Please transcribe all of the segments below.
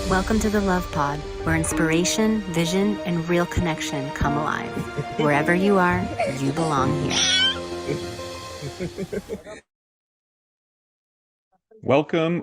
Welcome to the Love Pod, where inspiration, vision, and real connection come alive. Wherever you are, you belong here. Welcome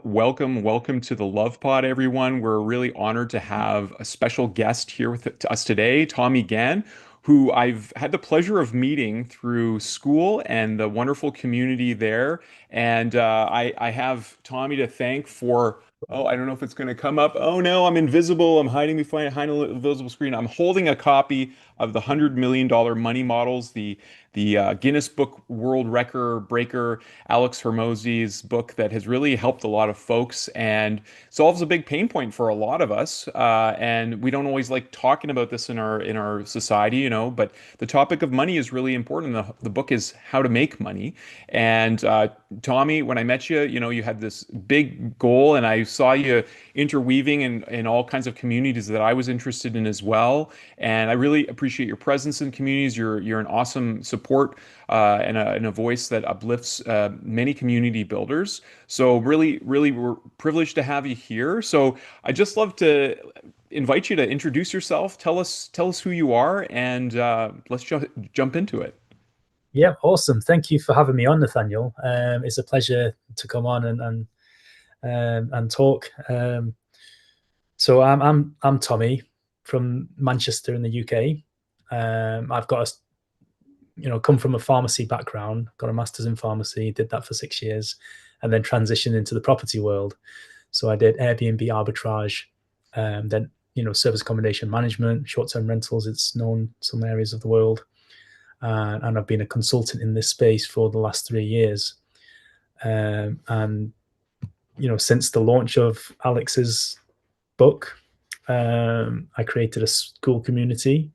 to the Love Pod, everyone. We're really honored to have a special guest here with us today, Tommy Gan, who I've had the pleasure of meeting through Skool and the wonderful community there. And I have Tommy to thank for, oh, I don't know if it's going to come up. Oh no, I'm invisible. I'm hiding behind an invisible screen. I'm holding a copy of the $100 million money models, the Guinness Book World Record breaker, Alex Hormozy's book that has really helped a lot of folks and solves a big pain point for a lot of us. And we don't always like talking about this in our society, but the topic of money is really important. The book is How to Make Money. And Tommy, when I met you, you had this big goal, and I saw you interweaving in all kinds of communities that I was interested in as well. And I really appreciate your presence in communities. You're an awesome support and a voice that uplifts many community builders. So really, we're privileged to have you here. So I just love to invite you to introduce yourself. Tell us who you are, and let's jump into it. Yeah, awesome. Thank you for having me on, Nathaniel. It's a pleasure to come on and talk. So I'm Tommy from Manchester in the UK. I've got come from a pharmacy background, got a master's in pharmacy, did that for 6 years, and then transitioned into the property world. So I did Airbnb arbitrage, then service accommodation management, short-term rentals. It's known in some areas of the world. And I've been a consultant in this space for the last 3 years. And since the launch of Alex's book, I created a Skool community,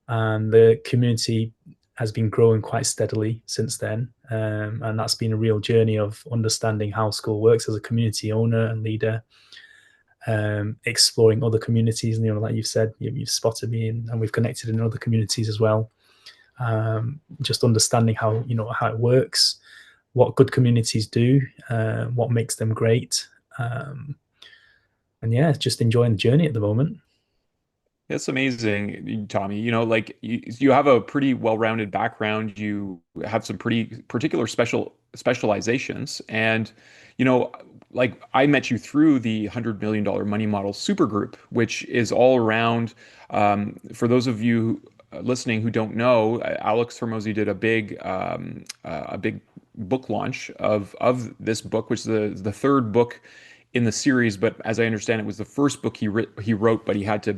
and the community has been growing quite steadily since then. And that's been a real journey of understanding how Skool works as a community owner and leader, exploring other communities. And like you've said, you've spotted me, and we've connected in other communities as well. Just understanding how it works, what good communities do, what makes them great, and yeah, just enjoying the journey at the moment. It's amazing, Tommy. Like you have a pretty well-rounded background. You have some pretty particular specializations, and you know, like I met you through the $100 million money model supergroup, which is all around. For those of you listening who don't know, Alex Hormozy did a big book launch of this book, which is the third book in the series, but as I understand, it was the first book he wrote, but he had to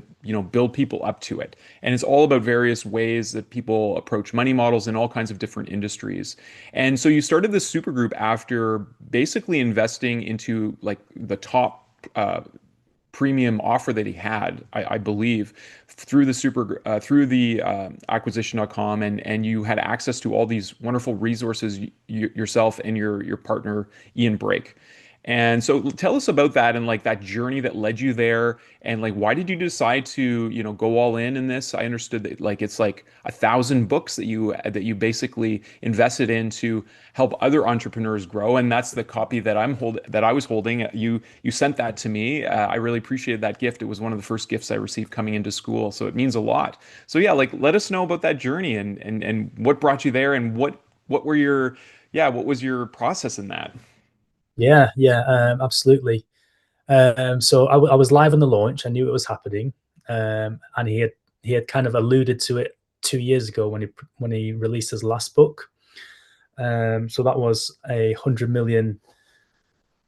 build people up to it, and it's all about various ways that people approach money models in all kinds of different industries. And so you started this supergroup after basically investing into like the top premium offer that he had, I believe, through the acquisition.com, and you had access to all these wonderful resources yourself and your partner Ian Brake. And so tell us about that and like that journey that led you there, and like why did you decide to go all in this? I understood that like it's like 1,000 books that you basically invested in to help other entrepreneurs grow, and that's the copy that I was holding. You sent that to me. I really appreciated that gift. It was one of the first gifts I received coming into school, so it means a lot. So yeah, like let us know about that journey and what brought you there, and what were your what was your process in that? Yeah, absolutely. So I was live on the launch. I knew it was happening, and he had kind of alluded to it 2 years ago when he released his last book. So that was $100 million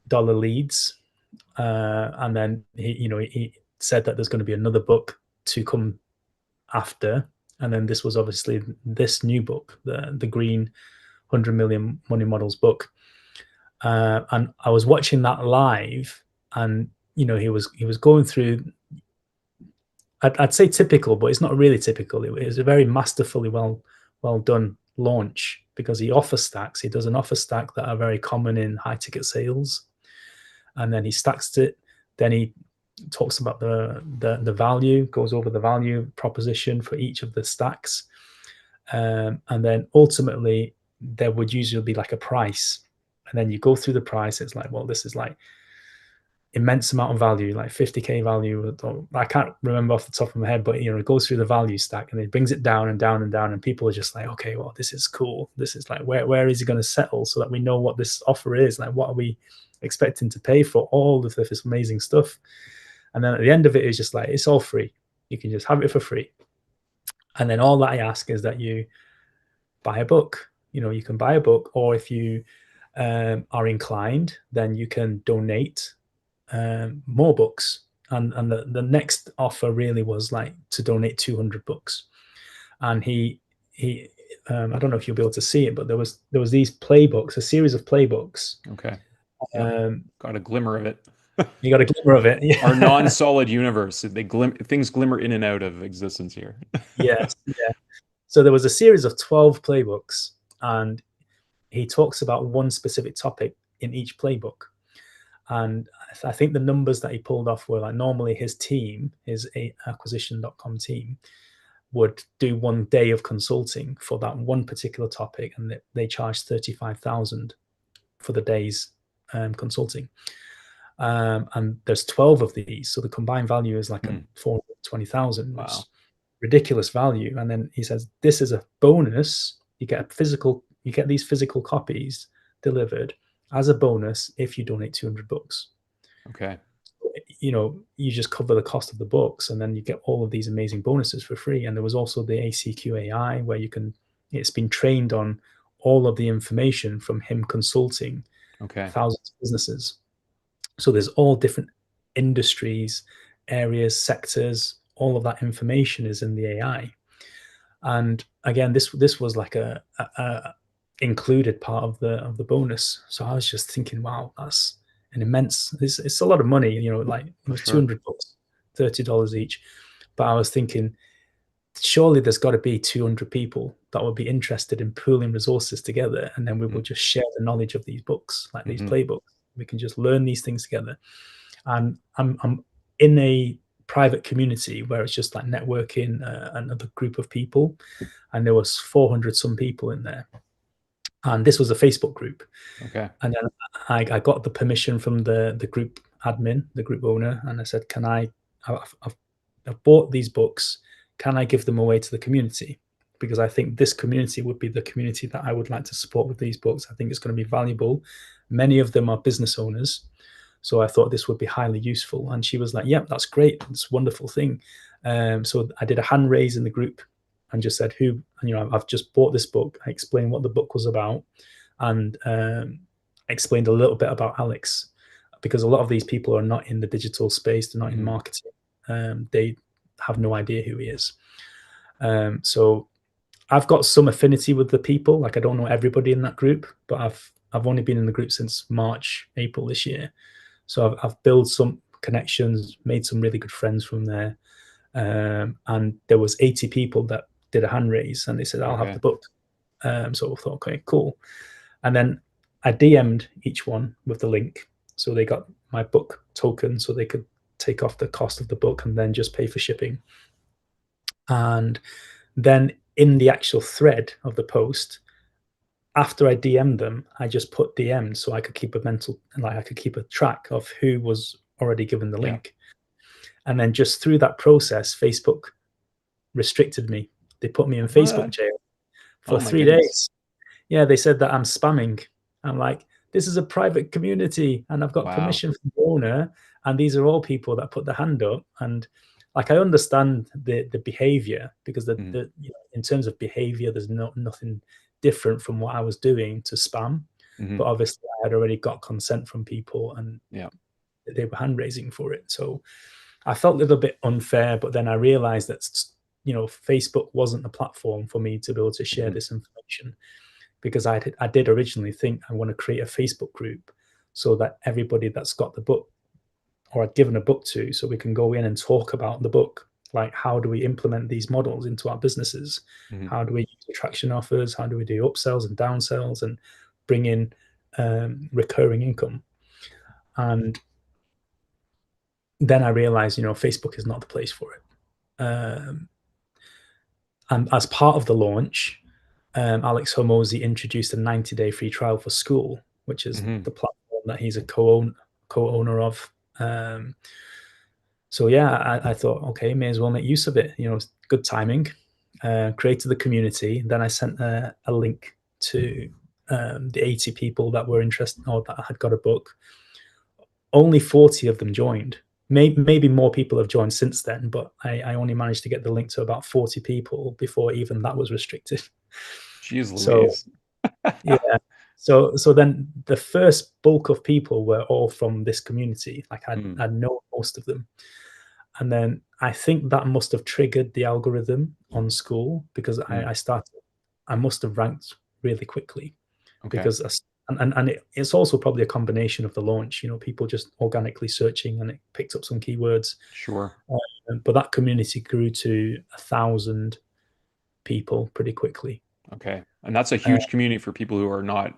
leads, and then he said that there's going to be another book to come after, and then this was obviously this new book, the Green 100 Million Money Models book. And I was watching that live, and he was going through. I'd say typical, but it's not really typical. It was a very masterfully well done launch, because he offers stacks. He does an offer stack that are very common in high ticket sales, and then he stacks it. Then he talks about the value, goes over the value proposition for each of the stacks, and then ultimately there would usually be like a price, and then you go through the price. It's like, well, this is like immense amount of value, like 50k value. I can't remember off the top of my head, but it goes through the value stack and it brings it down and down and down, and people are just like, okay, well, this is cool. This is like, where is he going to settle so that we know what this offer is? Like, what are we expecting to pay for all of this amazing stuff? And then at the end of it, it's just like, it's all free. You can just have it for free. And then all that I ask is that you buy a book. You can buy a book, or if you are inclined, then you can donate more books. And the next offer really was like to donate 200 books. And he I don't know if you'll be able to see it, but there was these playbooks, a series of playbooks. Okay. Yep. Got a glimmer of it. You got a glimmer of it. Yeah. Our non-solid universe. Things glimmer in and out of existence here. Yes. Yeah. So there was a series of 12 playbooks, and he talks about one specific topic in each playbook. And I think the numbers that he pulled off were like, normally his team, his acquisition.com team, would do 1 day of consulting for that one particular topic, and they charge 35,000 for the day's consulting. And there's 12 of these, so the combined value is like 420,000. Wow. Ridiculous value. And then he says, this is a bonus. You get these physical copies delivered as a bonus if you donate 200 books. Okay. You just cover the cost of the books, and then you get all of these amazing bonuses for free. And there was also the ACQ AI, where it's been trained on all of the information from him consulting thousands of businesses. So there's all different industries, areas, sectors, all of that information is in the AI. And again, this was like a included part of the bonus. So I was just thinking, wow, that's an immense, it's a lot of money, like it was 200 bucks, $30 each. But I was thinking, surely there's got to be 200 people that would be interested in pooling resources together, and then we will just share the knowledge of these books, like these playbooks. We can just learn these things together. And I'm in a private community where it's just like networking, another group of people, and there was 400 some people in there. And this was a Facebook group. Okay. And then I got the permission from the group admin, the group owner, and I said, I've bought these books. Can I give them away to the community? Because I think this community would be the community that I would like to support with these books. I think it's going to be valuable. Many of them are business owners, so I thought this would be highly useful. And she was like, yep, that's great. It's a wonderful thing. So I did a hand raise in the group and just said, I've just bought this book. I explained what the book was about, and explained a little bit about Alex, because a lot of these people are not in the digital space. They're not in marketing. They have no idea who he is. So I've got some affinity with the people. Like, I don't know everybody in that group, but I've only been in the group since March, April this year. So I've built some connections, made some really good friends from there. And there was 80 people that did a hand raise, and they said, I'll have the book. So I thought, okay, cool. And then I DM'd each one with the link. So they got my book token, so they could take off the cost of the book and then just pay for shipping. And then in the actual thread of the post, after I DM'd them, I just put DM'd so I could keep I could keep a track of who was already given the link. And then just through that process, Facebook restricted me. They put me in Facebook jail for 3 days. Yeah, they said that I'm spamming. I'm like, this is a private community, and I've got permission from the owner, and these are all people that put their hand up. And like, I understand the behavior, because in terms of behavior, there's nothing different from what I was doing to spam. But obviously I had already got consent from people, and they were hand raising for it. So I felt a little bit unfair, but then I realized that, Facebook wasn't the platform for me to be able to share this information, because I did originally think I want to create a Facebook group so that everybody that's got the book, or I'd given a book to, so we can go in and talk about the book. Like, how do we implement these models into our businesses? How do we use attraction offers? How do we do upsells and downsells and bring in recurring income? And then I realized, Facebook is not the place for it. And as part of the launch, Alex Hormozi introduced a 90-day free trial for Skool, which is the platform that he's a co-owner of. So yeah, I thought, okay, may as well make use of it. It's good timing. Created the community. Then I sent a link to the 80 people that were interested or that had got a book. Only 40 of them joined. Maybe more people have joined since then, but I only managed to get the link to about 40 people before even that was restricted. Jeez So Louise. yeah. So then the first bulk of people were all from this community. Like I know most of them. And then I think that must have triggered the algorithm on Skool, because I must have ranked really quickly, Okay. because it's also probably a combination of the launch, people just organically searching, and it picked up some keywords. Sure. But that community grew to 1,000 people pretty quickly. Okay. And that's a huge community for people who are not,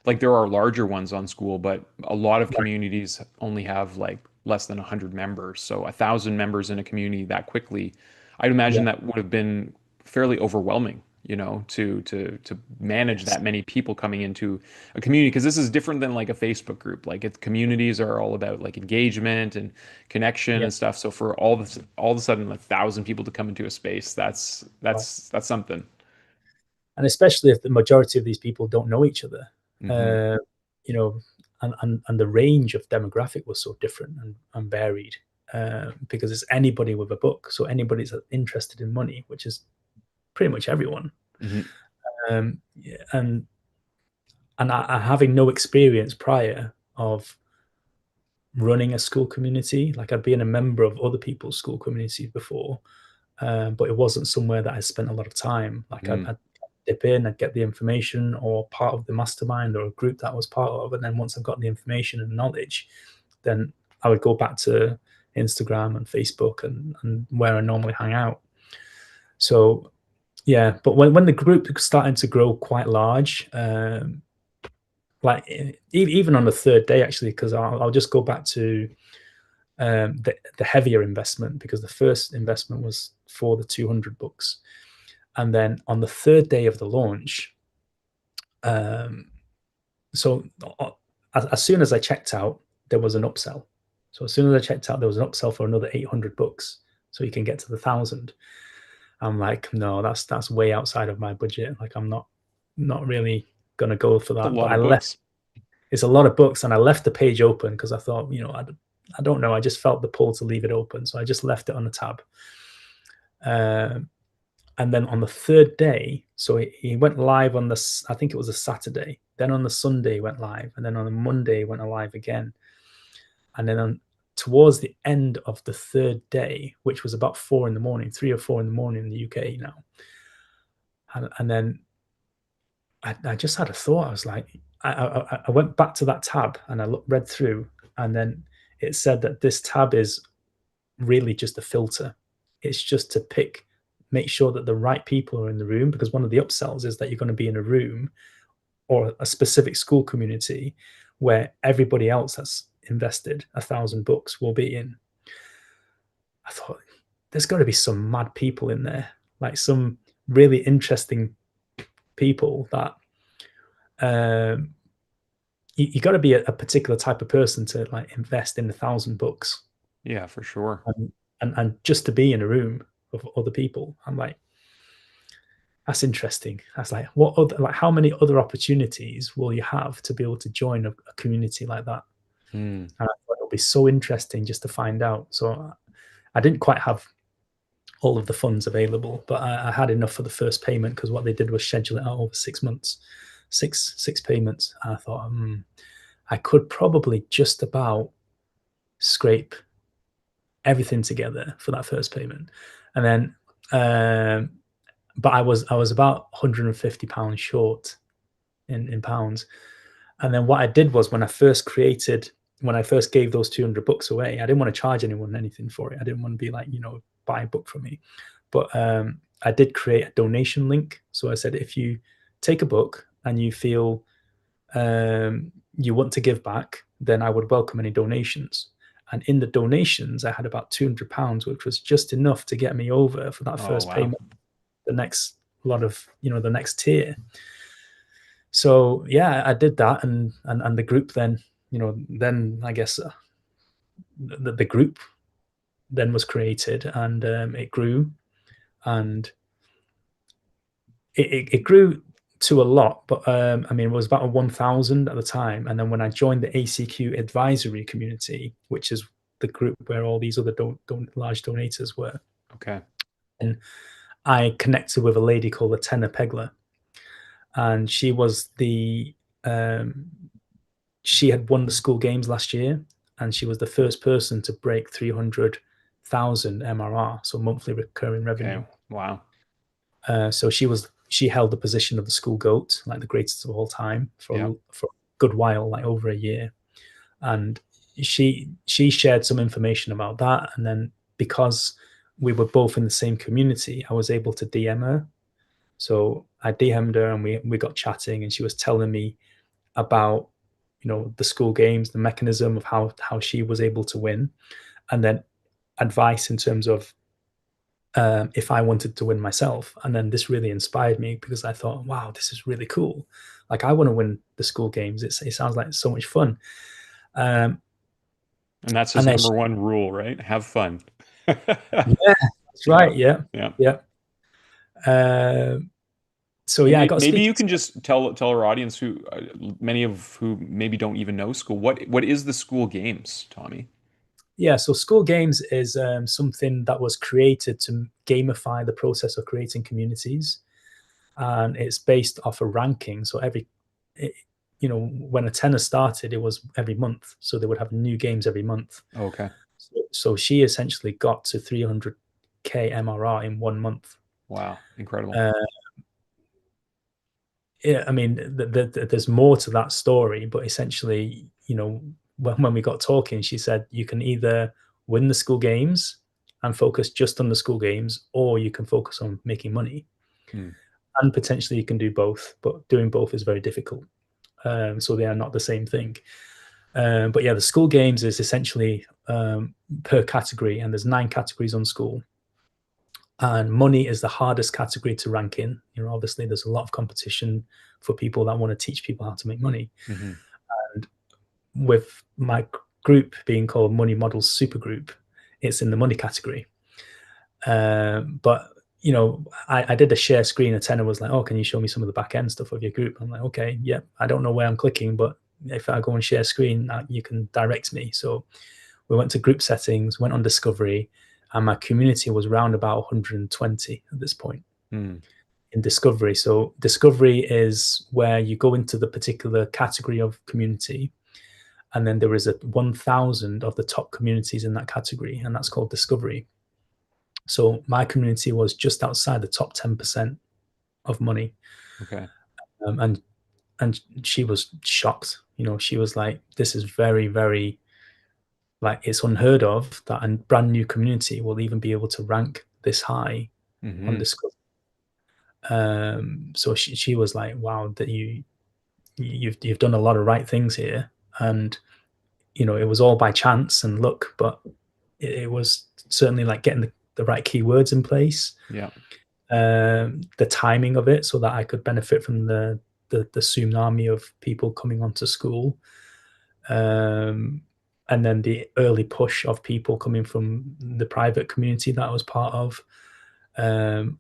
like there are larger ones on Skool, but a lot of communities only have like less than 100 members. So 1,000 members in a community that quickly, I'd imagine that would have been fairly overwhelming, to manage that many people coming into a community, because this is different than like a Facebook group. Like communities are all about like engagement and connection and stuff. So for all of a sudden 1,000 people to come into a space, that's something. And especially if the majority of these people don't know each other, Mm-hmm. And the range of demographic was so different and varied, because it's anybody with a book, so anybody's interested in money, which is pretty much everyone. Mm-hmm. And I having no experience prior of running a Skool community, like I'd been a member of other people's Skool communities before, but it wasn't somewhere that I spent a lot of time. Like I'd dip in, I'd get the information, or part of the mastermind or a group that I was part of, and then once I've got the information and knowledge, then I would go back to Instagram and Facebook and where I normally hang out. So yeah, but when the group started to grow quite large, like even on the third day, actually, because I'll just go back to the heavier investment, because the first investment was for the 200 books. And then on the third day of the launch, so as soon as I checked out, there was an upsell. So as soon as I checked out, there was an upsell for another 800 books, so you can get to the 1,000. I'm like, no, that's way outside of my budget. Like I'm not really gonna go for That's a that. lot But I of left. books. It's a lot of books, and I left the page open because I thought, I don't know, I just felt the pull to leave it open, so I just left it on the tab. And then on the third day, so he went live on I think it was a Saturday. Then on the Sunday he went live, and then on the Monday he went live again. And then towards the end of the third day, which was about 3 or 4 in the morning in the UK now, and then I just had a thought. I was like, I went back to that tab and I read through, and then it said that this tab is really just a filter. It's just to make sure that the right people are in the room, because one of the upsells is that you're going to be in a room or a specific Skool community where everybody else that's invested 1,000 books will be in. I thought, there's got to be some mad people in there, like some really interesting people that you got to be a particular type of person to like invest in 1,000 books. Yeah, for sure. And just to be in a room of other people, I'm like, that's interesting. That's like, how many other opportunities will you have to be able to join a community like that? And I thought it'll be so interesting just to find out. So I didn't quite have all of the funds available, but I had enough for the first payment, because what they did was schedule it out over 6 months, six payments. And I thought, I could probably just about scrape everything together for that first payment. And then, but I was about £150 short in pounds. And then what I did was, when I first gave those 200 books away, I didn't want to charge anyone anything for it. I didn't want to be like, buy a book from me. But I did create a donation link. So I said, if you take a book and you feel you want to give back, then I would welcome any donations. And in the donations, I had about £200, which was just enough to get me over for that first payment, the next lot of, the next tier. So yeah, I did that, and the group then, then I guess the group then was created, and it grew, and it grew to a lot. But I mean, it was about 1,000 at the time. And then when I joined the ACQ advisory community, which is the group where all these other large donators were, Okay. and I connected with a lady called Atena Pegler, and she was she had won the Skool games last year, and she was the first person to break 300,000 MRR, so monthly recurring revenue. Okay. Wow. So she held the position of the Skool GOAT, like the greatest of all time, for a good while, like over a year. And she shared some information about that, and then because we were both in the same community, I was able to DM her. So I DM'd her, and we got chatting, and she was telling me about, you know, the Skool games, the mechanism of how she was able to win, and then advice in terms of if I wanted to win myself. And then this really inspired me, because I thought, wow, this is really cool. Like, I want to win the Skool games. It sounds like so much fun. And that's his number one rule, right? Have fun. Yeah, that's right. Yeah. So yeah, I got maybe you can just tell our audience, who many of who maybe don't even know Skool, what is the Skool games, Tommy? Yeah, so Skool games is something that was created to gamify the process of creating communities, and it's based off a ranking. So when Atena started, it was every month, so they would have new games every month. Okay. So she essentially got to 300k MRR in 1 month. Wow, incredible. Yeah, I mean, there's more to that story, but essentially, you know, when we got talking, she said you can either win the Skool games and focus just on the Skool games, or you can focus on making money. And potentially you can do both, but doing both is very difficult. So they are not the same thing. But yeah, the Skool games is essentially per category, and there's 9 categories on Skool. And money is the hardest category to rank in. You know, obviously there's a lot of competition for people that want to teach people how to make money. And with my group being called Money Models Supergroup, it's in the money category. But you know, I did a share screen. Atena was like, "Oh, can you show me some of the back end stuff of your group?" I'm like, "Okay, yeah." I don't know where I'm clicking, but if I go and share screen, you can direct me. So we went to group settings, went on discovery, and my community was around about 120 at this point in discovery. So discovery is where you go into the particular category of community, and then there is 1,000 of the top communities in that category, and that's called discovery. So my community was just outside the top 10% of money. Okay. And she was shocked. You know, she was like, "This is very, very, like, it's unheard of that a brand new community will even be able to rank this high on Discovery." So she was like, "Wow, that you've done a lot of right things here." And you know, it was all by chance and luck, but it was certainly like getting the right keywords in place. Yeah. The timing of it, so that I could benefit from the tsunami of people coming onto Skool. And then the early push of people coming from the private community that I was part of.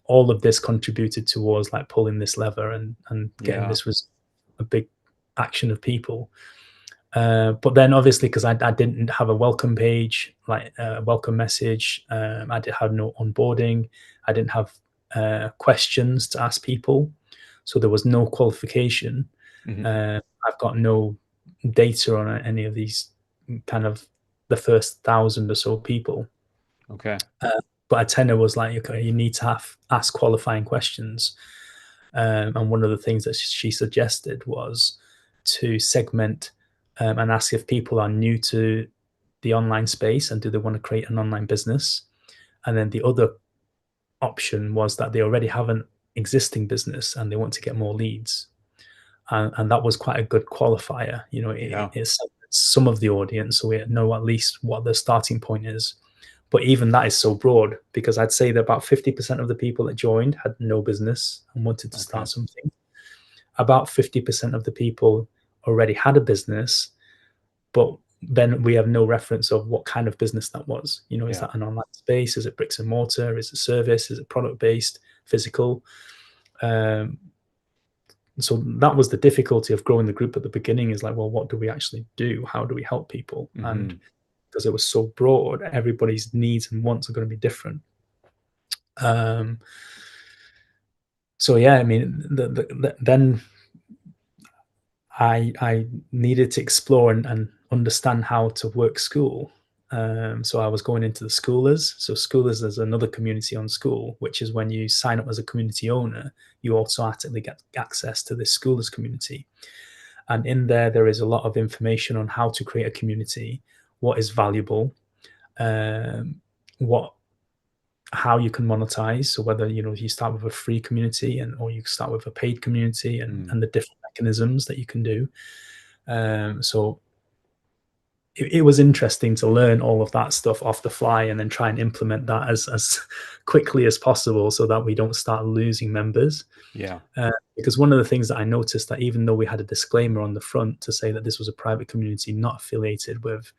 All of this contributed towards like pulling this lever and getting this was a big action of people. But then obviously, because I didn't have a welcome page, like a welcome message, I had no onboarding, I didn't have questions to ask people, so there was no qualification. I've got no data on any of these kind of the first 1,000 or so people. Okay. But Atena was like, okay, you need to ask qualifying questions. And one of the things that she suggested was to segment and ask if people are new to the online space and do they want to create an online business. And then the other option was that they already have an existing business and they want to get more leads. And that was quite a good qualifier. You know, it's some of the audience, so we know at least what the starting point is. But even that is so broad, because I'd say that about 50% of the people that joined had no business and wanted to start something. About 50% of the people already had a business, but then we have no reference of what kind of business that was. You know, is Yeah. that an online space? Is it bricks and mortar? Is it service? Is it product based, physical? So that was the difficulty of growing the group at the beginning, is like, well, what do we actually do? How do we help people? And because it was so broad, everybody's needs and wants are going to be different. So yeah, I mean, then I needed to explore and understand how to work Skool. So I was going into the Schoolers. So Schoolers is another community on Skool, which is when you sign up as a community owner, you automatically get access to this Schoolers community. And in there is a lot of information on how to create a community, what is valuable, what how you can monetize. So whether you start with a free community or you start with a paid community, and the different mechanisms that you can do. So it was interesting to learn all of that stuff off the fly and then try and implement that as quickly as possible so that we don't start losing members. Yeah. Because one of the things that I noticed, that even though we had a disclaimer on the front to say that this was a private community not affiliated with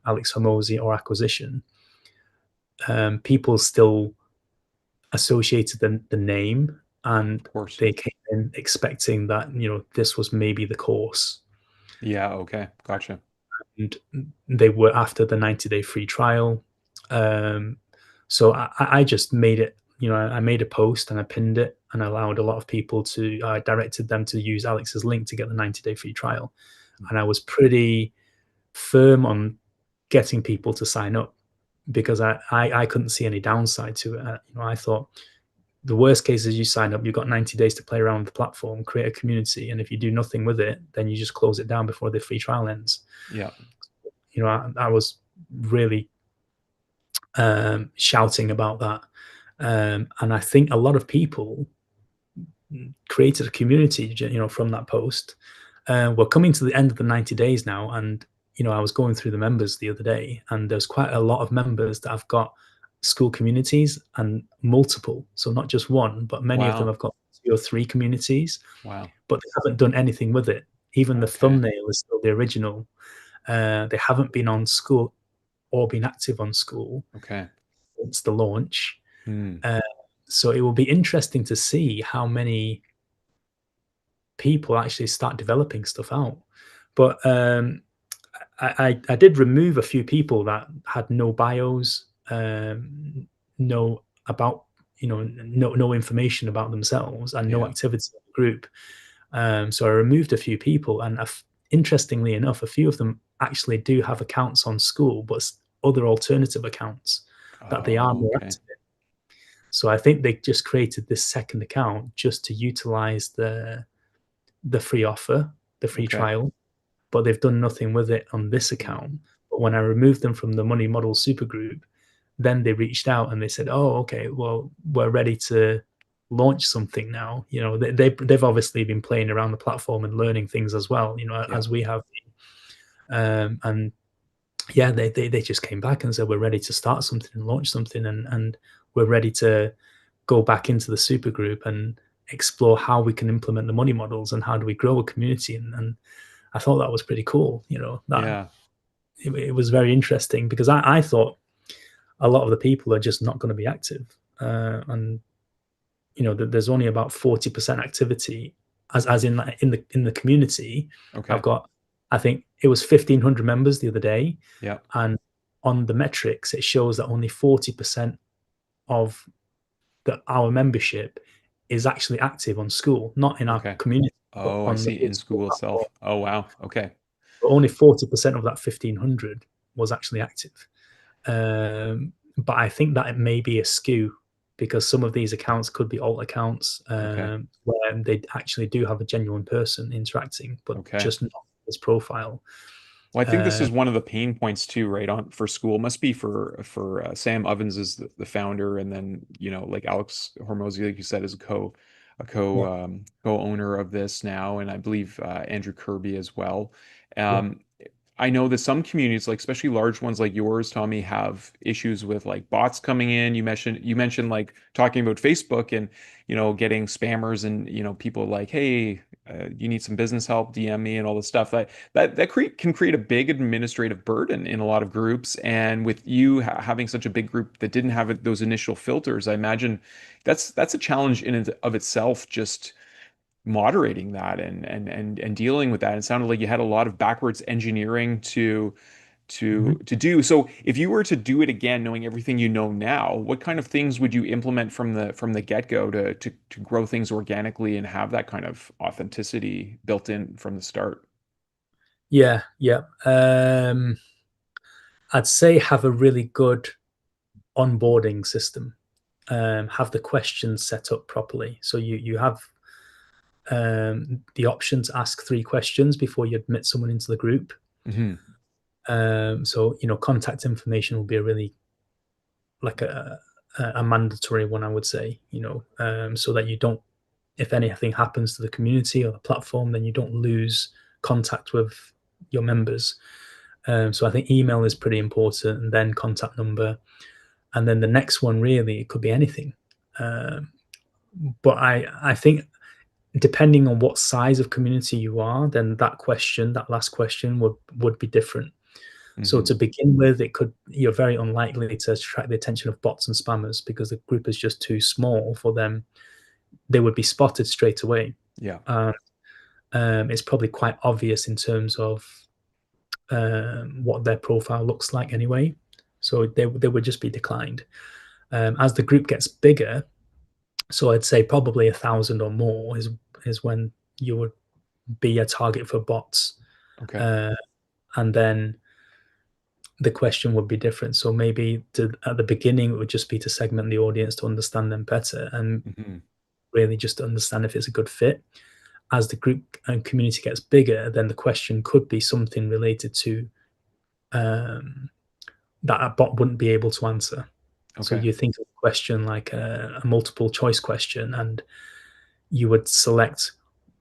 Alex Hormozy or Acquisition, people still associated the name, and they came in expecting that this was maybe the course. Yeah. Okay. Gotcha. And they were after the 90-day free trial. So I just made it, I made a post and I pinned it and allowed a lot of people to, I directed them to use Alex's link to get the 90-day free trial. And I was pretty firm on getting people to sign up, because I couldn't see any downside to it. I thought the worst case is you sign up, you've got 90 days to play around with the platform, create a community, and if you do nothing with it, then you just close it down before the free trial ends. Yeah. I was really shouting about that. And I think a lot of people created a community, from that post. We're coming to the end of the 90 days now, and I was going through the members the other day, and there's quite a lot of members that have got Skool communities, and multiple. So not just one, but many of them have got 2 or 3 communities. Wow. But they haven't done anything with it. Even the thumbnail is still the original. They haven't been on Skool or been active on Skool since the launch. So it will be interesting to see how many people actually start developing stuff out. But I did remove a few people that had no bios, no information about themselves, and no activity in the group. So I removed a few people, and interestingly enough, a few of them actually do have accounts on Skool, but other alternative accounts that they are more active in. So I think they just created this second account just to utilize the free offer, the free trial, but they've done nothing with it on this account. But when I removed them from the Money Model Supergroup, then they reached out and they said, "Oh, okay, well, we're ready to launch something now." They've obviously been playing around the platform and learning things as well, as we have been. And yeah, they just came back and said, "We're ready to start something and launch something, and we're ready to go back into the super group and explore how we can implement the money models and how do we grow a community." And I thought that was pretty cool. It was very interesting, because I thought a lot of the people are just not going to be active, and there's only about 40% activity as in the community. I've got, I think it was 1,500 members the other day, and on the metrics it shows that only 40% of our membership is actually active on Skool, not in our community. Oh, I see, in Skool itself. Oh, wow. Okay. But only 40% of that 1,500 was actually active. But I think that it may be a skew, because some of these accounts could be alt accounts, where they actually do have a genuine person interacting, but just not this profile. Well, I think this is one of the pain points too, right? For Skool, must be for Sam Ovens is the founder, and then like Alex Hormozy, like you said, is a co-owner of this now, and I believe Andrew Kirby as well. I know that some communities, like especially large ones like yours, Tommy, have issues with like bots coming in. You mentioned like talking about Facebook and getting spammers and people like, hey, you need some business help, DM me and all this stuff. Can create a big administrative burden in a lot of groups. And with you having such a big group that didn't have those initial filters, I imagine that's a challenge in and of itself, just moderating that and dealing with that. It sounded like you had a lot of backwards engineering to do. So if you were to do it again, knowing everything you know now, what kind of things would you implement from the get-go to grow things organically and have that kind of authenticity built in from the start? Yeah, yeah. I'd say have a really good onboarding system. Have the questions set up properly. So you have the option to ask 3 questions before you admit someone into the group. Hmm. So contact information will be a really like a mandatory one, I would say. So that you don't, if anything happens to the community or the platform, then you don't lose contact with your members. So I think email is pretty important, and then contact number, and then the next one really it could be anything. But I think depending on what size of community you are, then that last question would be different. So Hmm. to begin with, you're very unlikely to attract the attention of bots and spammers because the group is just too small for them. They would be spotted straight away. Yeah. It's probably quite obvious in terms of what their profile looks like anyway. So they would just be declined. As the group gets bigger, so I'd say probably 1,000 or more is when you would be a target for bots. Okay. And then the question would be different. So maybe at the beginning, it would just be to segment the audience to understand them better and Hmm. really just to understand if it's a good fit. As the group and community gets bigger, then the question could be something related to that a bot wouldn't be able to answer. So Okay. you think of a question like a multiple choice question, and you would select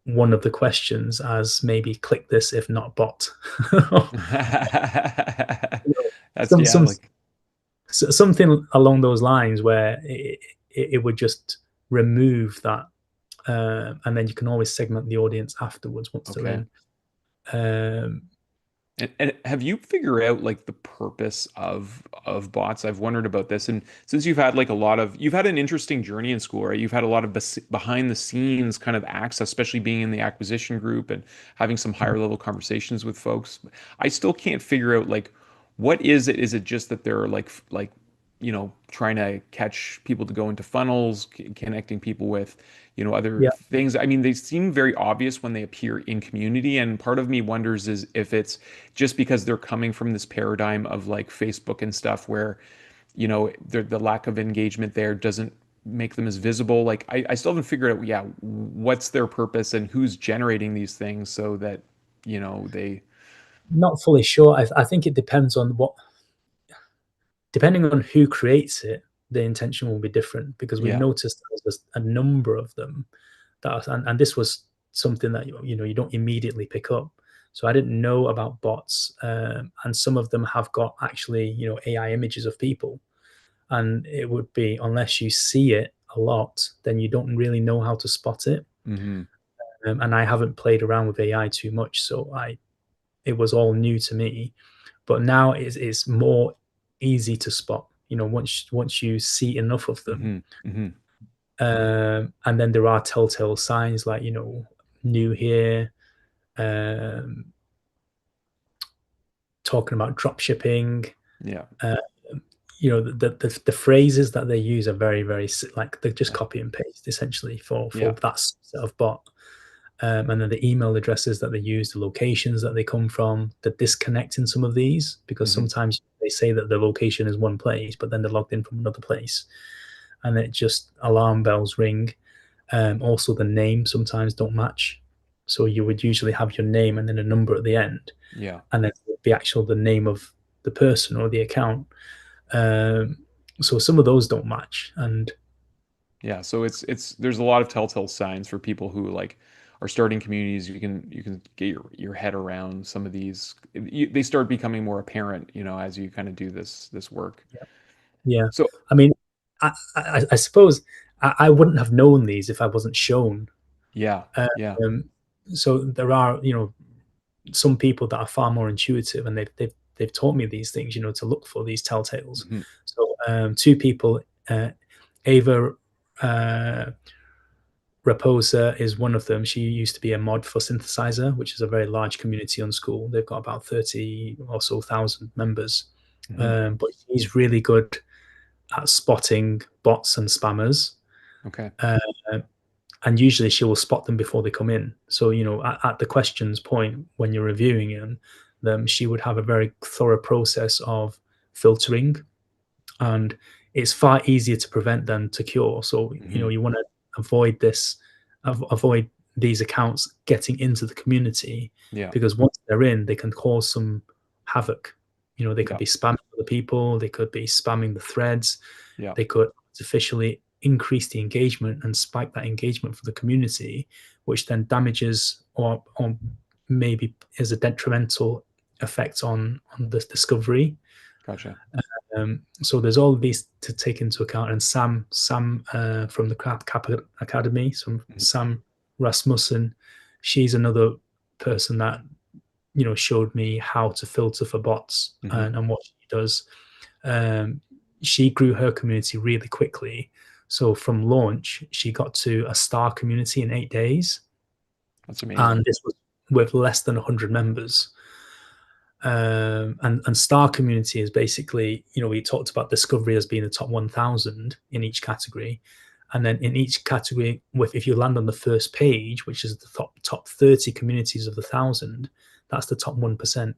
one of the questions as maybe click this if not bot. That's, some yeah, some like, something along those lines where it would just remove that, and then you can always segment the audience afterwards once they're okay. in. Um, And have you figured out like the purpose of bots? I've wondered about this, and since you've had an interesting journey in Skool, right? You've had a lot of behind the scenes kind of access, especially being in the acquisition group and having some higher level conversations with folks. I still can't figure out like what is it? Is it just that they're trying to catch people to go into funnels, connecting people with other yeah, things. I mean, they seem very obvious when they appear in community, and part of me wonders is if it's just because they're coming from this paradigm of like Facebook and stuff where the lack of engagement there doesn't make them as visible. Like I still haven't figured out, yeah, what's their purpose and who's generating these things so that they. not fully sure. I think it depends on depending on who creates it, the intention will be different because we've Yeah. noticed there's a number of them and this was something that you don't immediately pick up. So I didn't know about bots, and some of them have got actually AI images of people, and it would be unless you see it a lot, then you don't really know how to spot it. Hmm. And I haven't played around with AI too much, so it was all new to me. But now it's more easy to spot. Once you see enough of them, Hmm. Hmm. and then there are telltale signs like new here, um, talking about drop shipping. Yeah. Uh, the phrases that they use are very very like they're just Yeah. copy and paste essentially for Yeah. that set of bot. And then the email addresses that they use, the locations that they come from, the disconnect in some of these, because Hmm. sometimes they say that the location is one place, but then they're logged in from another place, and it just alarm bells ring. Also, the name sometimes don't match, so you would usually have your name and then a number at the end, Yeah. and then the name of the person or the account. Um, so some of those don't match, and Yeah, so it's there's a lot of telltale signs for people who like are starting communities. You can get your head around some of these. They start becoming more apparent, as you kind of do this work. yeah, yeah. So I mean, I suppose I wouldn't have known these if I wasn't shown. yeah, yeah, Um, so there are, some people that are far more intuitive, and they've taught me these things, to look for these telltales. Hmm. So two people, Ava Raposa is one of them. She used to be a mod for Synthesizer, which is a very large community on Skool. They've got about 30 or so thousand members. But she's really good at spotting bots and spammers. Okay. And usually she will spot them before they come in. So, at the questions point when you're reviewing them, she would have a very thorough process of filtering, and it's far easier to prevent than to cure. So, you want to avoid these accounts getting into the community, Yeah. because once they're in, they can cause some havoc. They could Yeah. be spamming other people, they could be spamming the threads, Yeah. they could artificially increase the engagement and spike that engagement for the community, which then damages or maybe is a detrimental effect on the discovery. Gotcha. So there's all of these to take into account. And Sam from the Cap Academy, Sam Rasmussen, she's another person that showed me how to filter for bots and what she does. She grew her community really quickly. So from launch, she got to a star community in 8 days. That's amazing. And this was with less than 100 members. And star community is basically, we talked about discovery as being the top 1,000 in each category. And then in each category, if you land on the first page, which is the top 30 communities of the 1,000, that's the top 1%.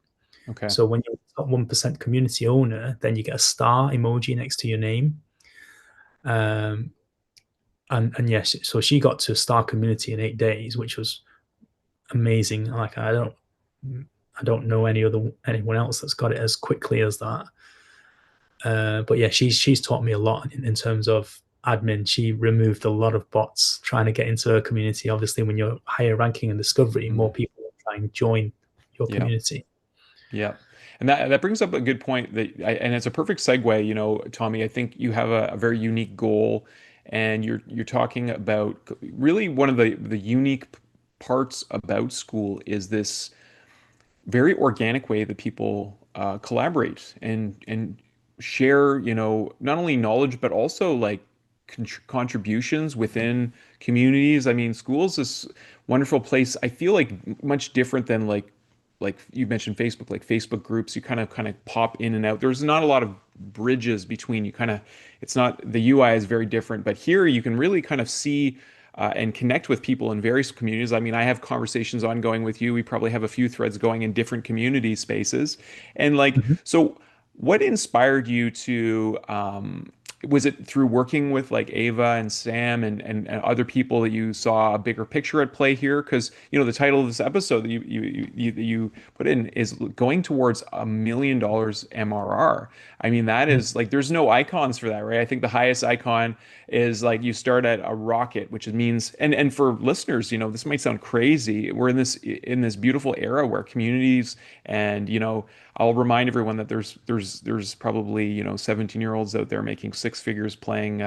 Okay. So when you're a top 1% community owner, then you get a star emoji next to your name. And yes, so she got to a star community in 8 days, which was amazing. Like, I don't know anyone else that's got it as quickly as that. But yeah, she's taught me a lot in terms of admin. She removed a lot of bots trying to get into her community. Obviously, when you're higher ranking in discovery, more people will try and join your community. Yeah. And that brings up a good point and it's a perfect segue, Tommy. I think you have a very unique goal, and you're talking about really one of the unique parts about Skool is this very organic way that people collaborate and share, not only knowledge but also like contributions within communities. I mean, Skool's this wonderful place. I feel like much different than like you mentioned Facebook, like Facebook groups. You kind of pop in and out. There's not a lot of bridges between you. It's not, the UI is very different, but here you can really kind of see and connect with people in various communities. I mean, I have conversations ongoing with you. We probably have a few threads going in different community spaces. And so what inspired you to, was it through working with like Ava and Sam and other people that you saw a bigger picture at play here? Because the title of this episode that you put in is going towards $1 million MRR. I mean, that is like, there's no icons for that, right? I think the highest icon is like you start at a rocket, which means, and for listeners, this might sound crazy. We're in this beautiful era where communities and I'll remind everyone that there's probably 17-year-olds out there making six figures playing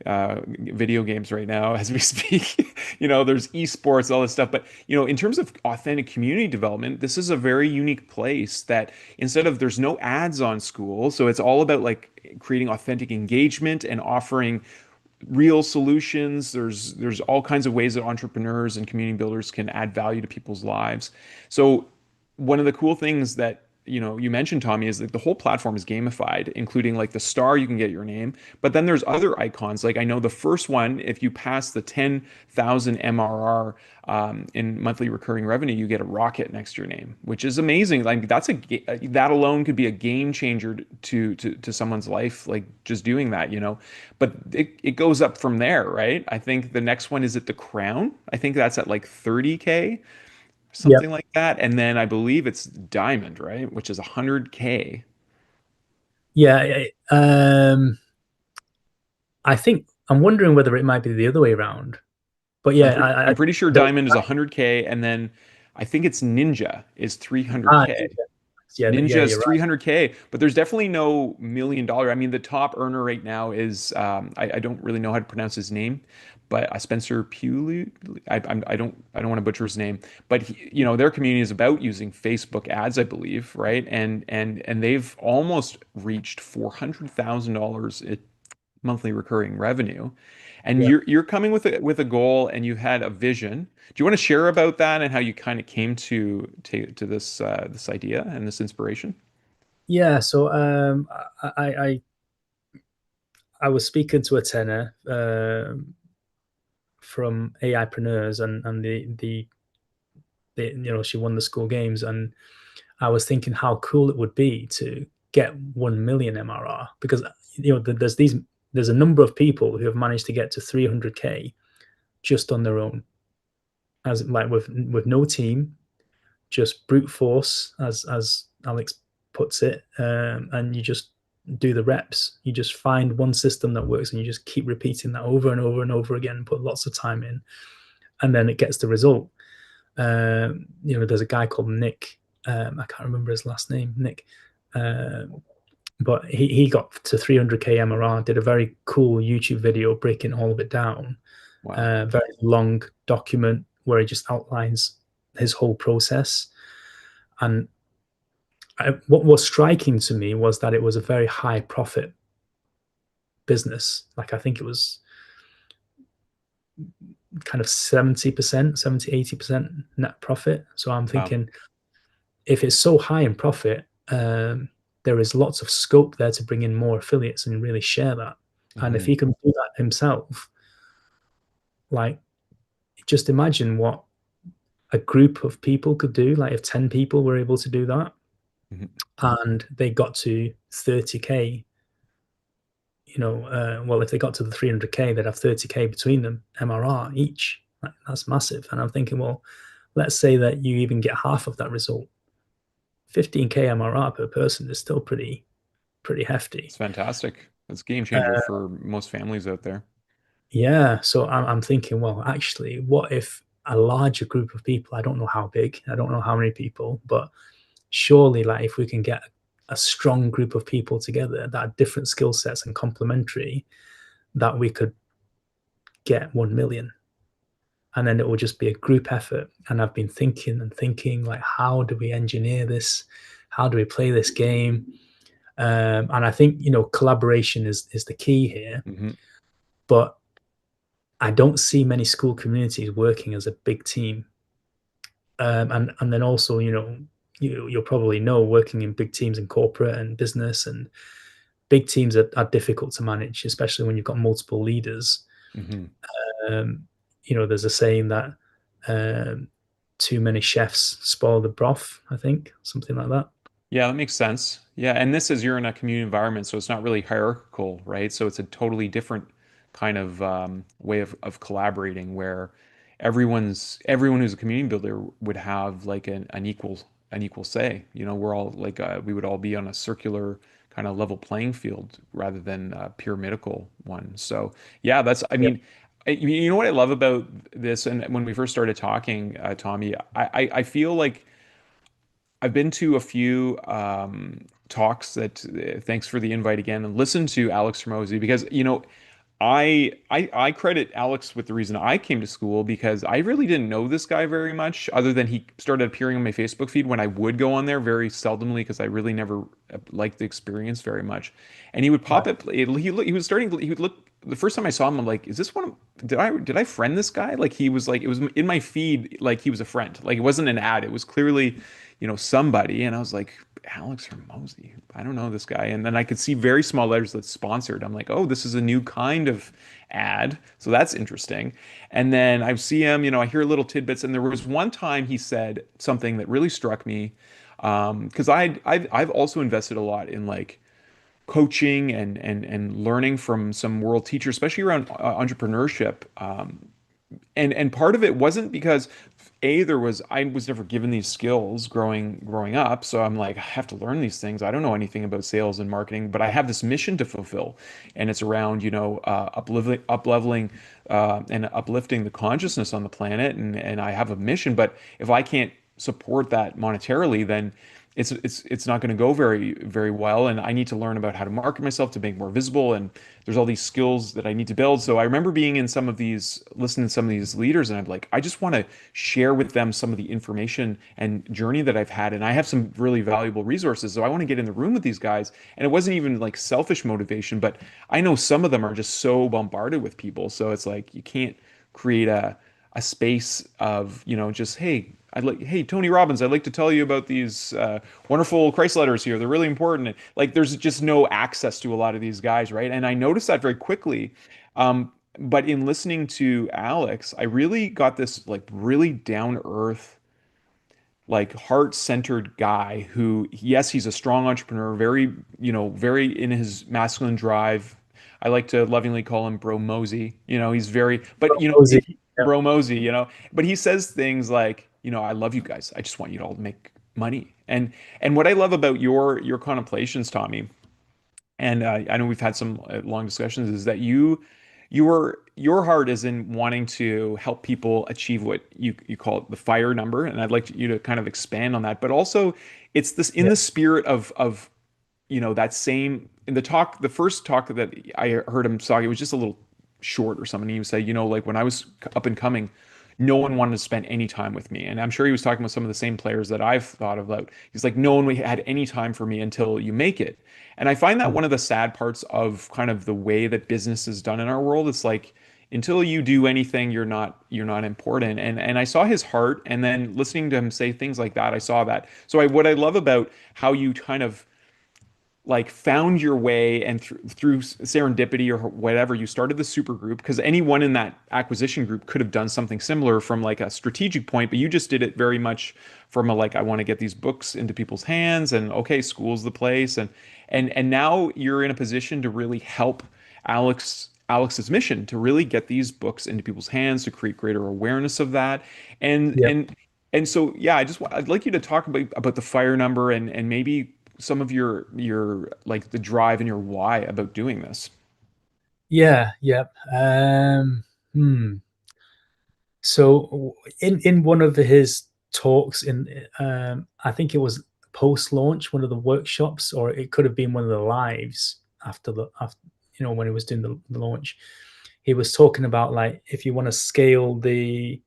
video games right now as we speak. There's esports, all this stuff. But in terms of authentic community development, this is a very unique place that instead of, there's no ads on Skool, so it's all about like creating authentic engagement and offering real solutions. There's all kinds of ways that entrepreneurs and community builders can add value to people's lives. So one of the cool things that you mentioned, Tommy, is that the whole platform is gamified, including like the star, you can get your name, but then there's other icons. Like I know the first one, if you pass the 10,000 MRR in monthly recurring revenue, you get a rocket next to your name, which is amazing. Like that alone could be a game changer to someone's life, like just doing that, But it goes up from there, right? I think the next one is at the crown. I think that's at like 30K. Something like that. And then I believe it's diamond, right? Which is 100K. Yeah. I think I'm wondering whether it might be the other way around. But yeah, I'm pretty sure diamond is 100K, and then I think it's ninja is 300K. Yeah, yeah, Ninja's you're right. 300K, but there's definitely no million dollar. I mean, the top earner right now is I don't really know how to pronounce his name, but Spencer Pewley. I don't want to butcher his name, but their community is about using Facebook ads, I believe, right? And they've almost reached $400,000 monthly recurring revenue. And Yeah. you're coming with a goal, and you had a vision. Do you want to share about that and how you kind of came to this idea and this inspiration? Yeah, so I was speaking to a tenor from AIpreneurs, and she won the school games, and I was thinking how cool it would be to get 1 million MRR, because there's a number of people who have managed to get to 300K just on their own, as like with no team, just brute force, as Alex puts it, and you just do the reps. You just find one system that works, and you just keep repeating that over and over and over again. Put lots of time in, and then it gets the result. There's a guy called Nick. I can't remember his last name, Nick, but he got to 300K MRR. Did a very cool YouTube video breaking all of it down. Wow. Very long document where he just outlines his whole process. And what was striking to me was that it was a very high profit business. Like, I think it was kind of 70%, 70, 80% net profit. So I'm Wow. thinking, if it's so high in profit, there is lots of scope there to bring in more affiliates and really share that. And if Hmm. he can do that himself, like, just imagine what a group of people could do. Like, if 10 people were able to do that Hmm. and they got to 30K, well, if they got to the 300K, they'd have 30K between them, MRR each. Like, that's massive. And I'm thinking, well, let's say that you even get half of that result. 15K MRR per person is still pretty hefty. It's fantastic. It's a game changer Uh, for most families out there. yeah, so I'm thinking, well, actually, what if a larger group of people? I don't know how big, I don't know how many people, but surely, like, if we can get a strong group of people together that are different skill sets and complementary, that we could get 1 million, and then it will just be a group effort. And I've been thinking and thinking, like, how do we engineer this? How do we play this game? And I think, collaboration is the key here. Hmm. But I don't see many school communities working as a big team. And then also, you'll probably know, working in big teams in corporate and business, and big teams are difficult to manage, especially when you've got multiple leaders. Hmm. Um, there's a saying that too many chefs spoil the broth, I think, something like that. Yeah, that makes sense. Yeah, and this is you're in a community environment, so it's not really hierarchical, right? So it's a totally different kind of way of collaborating where everyone who's a community builder would have like an equal say. We're all like we would all be on a circular kind of level playing field rather than a pyramidical one. So yeah, that's I Yeah. mean, you know what I love about this, and when we first started talking, Tommy, I feel like I've been to a few talks that thanks for the invite again, and listen to Alex Hormozy because I credit Alex with the reason I came to Skool because I really didn't know this guy very much other than he started appearing on my Facebook feed when I would go on there very seldomly because I really never liked the experience very much. And he would pop Right. up. He was starting. He would look. The first time I saw him, I'm like, is this one of, did I friend this guy? Like he was like it was in my feed like he was a friend. Like it wasn't an ad. It was clearly somebody. And I was like, Alex Hormozy. I don't know this guy. And then I could see very small letters that's sponsored. I'm like, oh, this is a new kind of ad. So that's interesting. And then I see him, I hear little tidbits. And there was one time he said something that really struck me. Because I've also invested a lot in like coaching and learning from some world teachers, especially around entrepreneurship. And part of it wasn't because I was never given these skills growing up, so I'm like I have to learn these things. I don't know anything about sales and marketing, but I have this mission to fulfill, and it's around up leveling and uplifting the consciousness on the planet, and I have a mission. But if I can't support that monetarily, then it's not going to go very well, and I need to learn about how to market myself to make more visible, and there's all these skills that I need to build. So I remember being in some of these, listening to some of these leaders, and I'm like, I just want to share with them some of the information and journey that I've had, and I have some really valuable resources. So I want to get in the room with these guys, and it wasn't even like selfish motivation, but I know some of them are just so bombarded with people, so it's like you can't create a space of, just, hey, Tony Robbins, I'd like to tell you about these wonderful Christ letters here. They're really important. And, like, there's just no access to a lot of these guys, right? And I noticed that very quickly. But in listening to Alex, I really got this like really down to earth, like heart-centered guy who, yes, he's a strong entrepreneur, very, very in his masculine drive. I like to lovingly call him Bro Mosey. He's very, but Rosie, yeah. Bro Mosey, but he says things like, I love you guys. I just want you to all make money. And what I love about your contemplations, Tommy, and I know we've had some long discussions, is that your heart is in wanting to help people achieve what you call it the fire number, and I'd like you to kind of expand on that. But also, it's this in Yeah. the spirit of that same in the first talk that I heard him talk, it was just a little short or something. He would say, like when I was up and coming, no one wanted to spend any time with me. And I'm sure he was talking with some of the same players that I've thought about. He's like, no one had any time for me until you make it. And I find that one of the sad parts of kind of the way that business is done in our world. It's like, until you do anything, you're not important. And I saw his heart, and then listening to him say things like that, I saw that. So what I love about how you kind of like found your way, and through serendipity or whatever, you started the super group, because anyone in that acquisition group could have done something similar from like a strategic point, but you just did it very much from a like, I want to get these books into people's hands, and okay, Skool's the place. And now you're in a position to really help Alex's mission to really get these books into people's hands, to create greater awareness of that. and Yeah. and and so, yeah, I'd like you to talk about the fire number, and maybe some of your like the drive and your why about doing this. Yeah. Yeah. So in one of his talks I think it was post launch, one of the workshops, or it could have been one of the lives after when he was doing the launch, he was talking about like if you want to scale the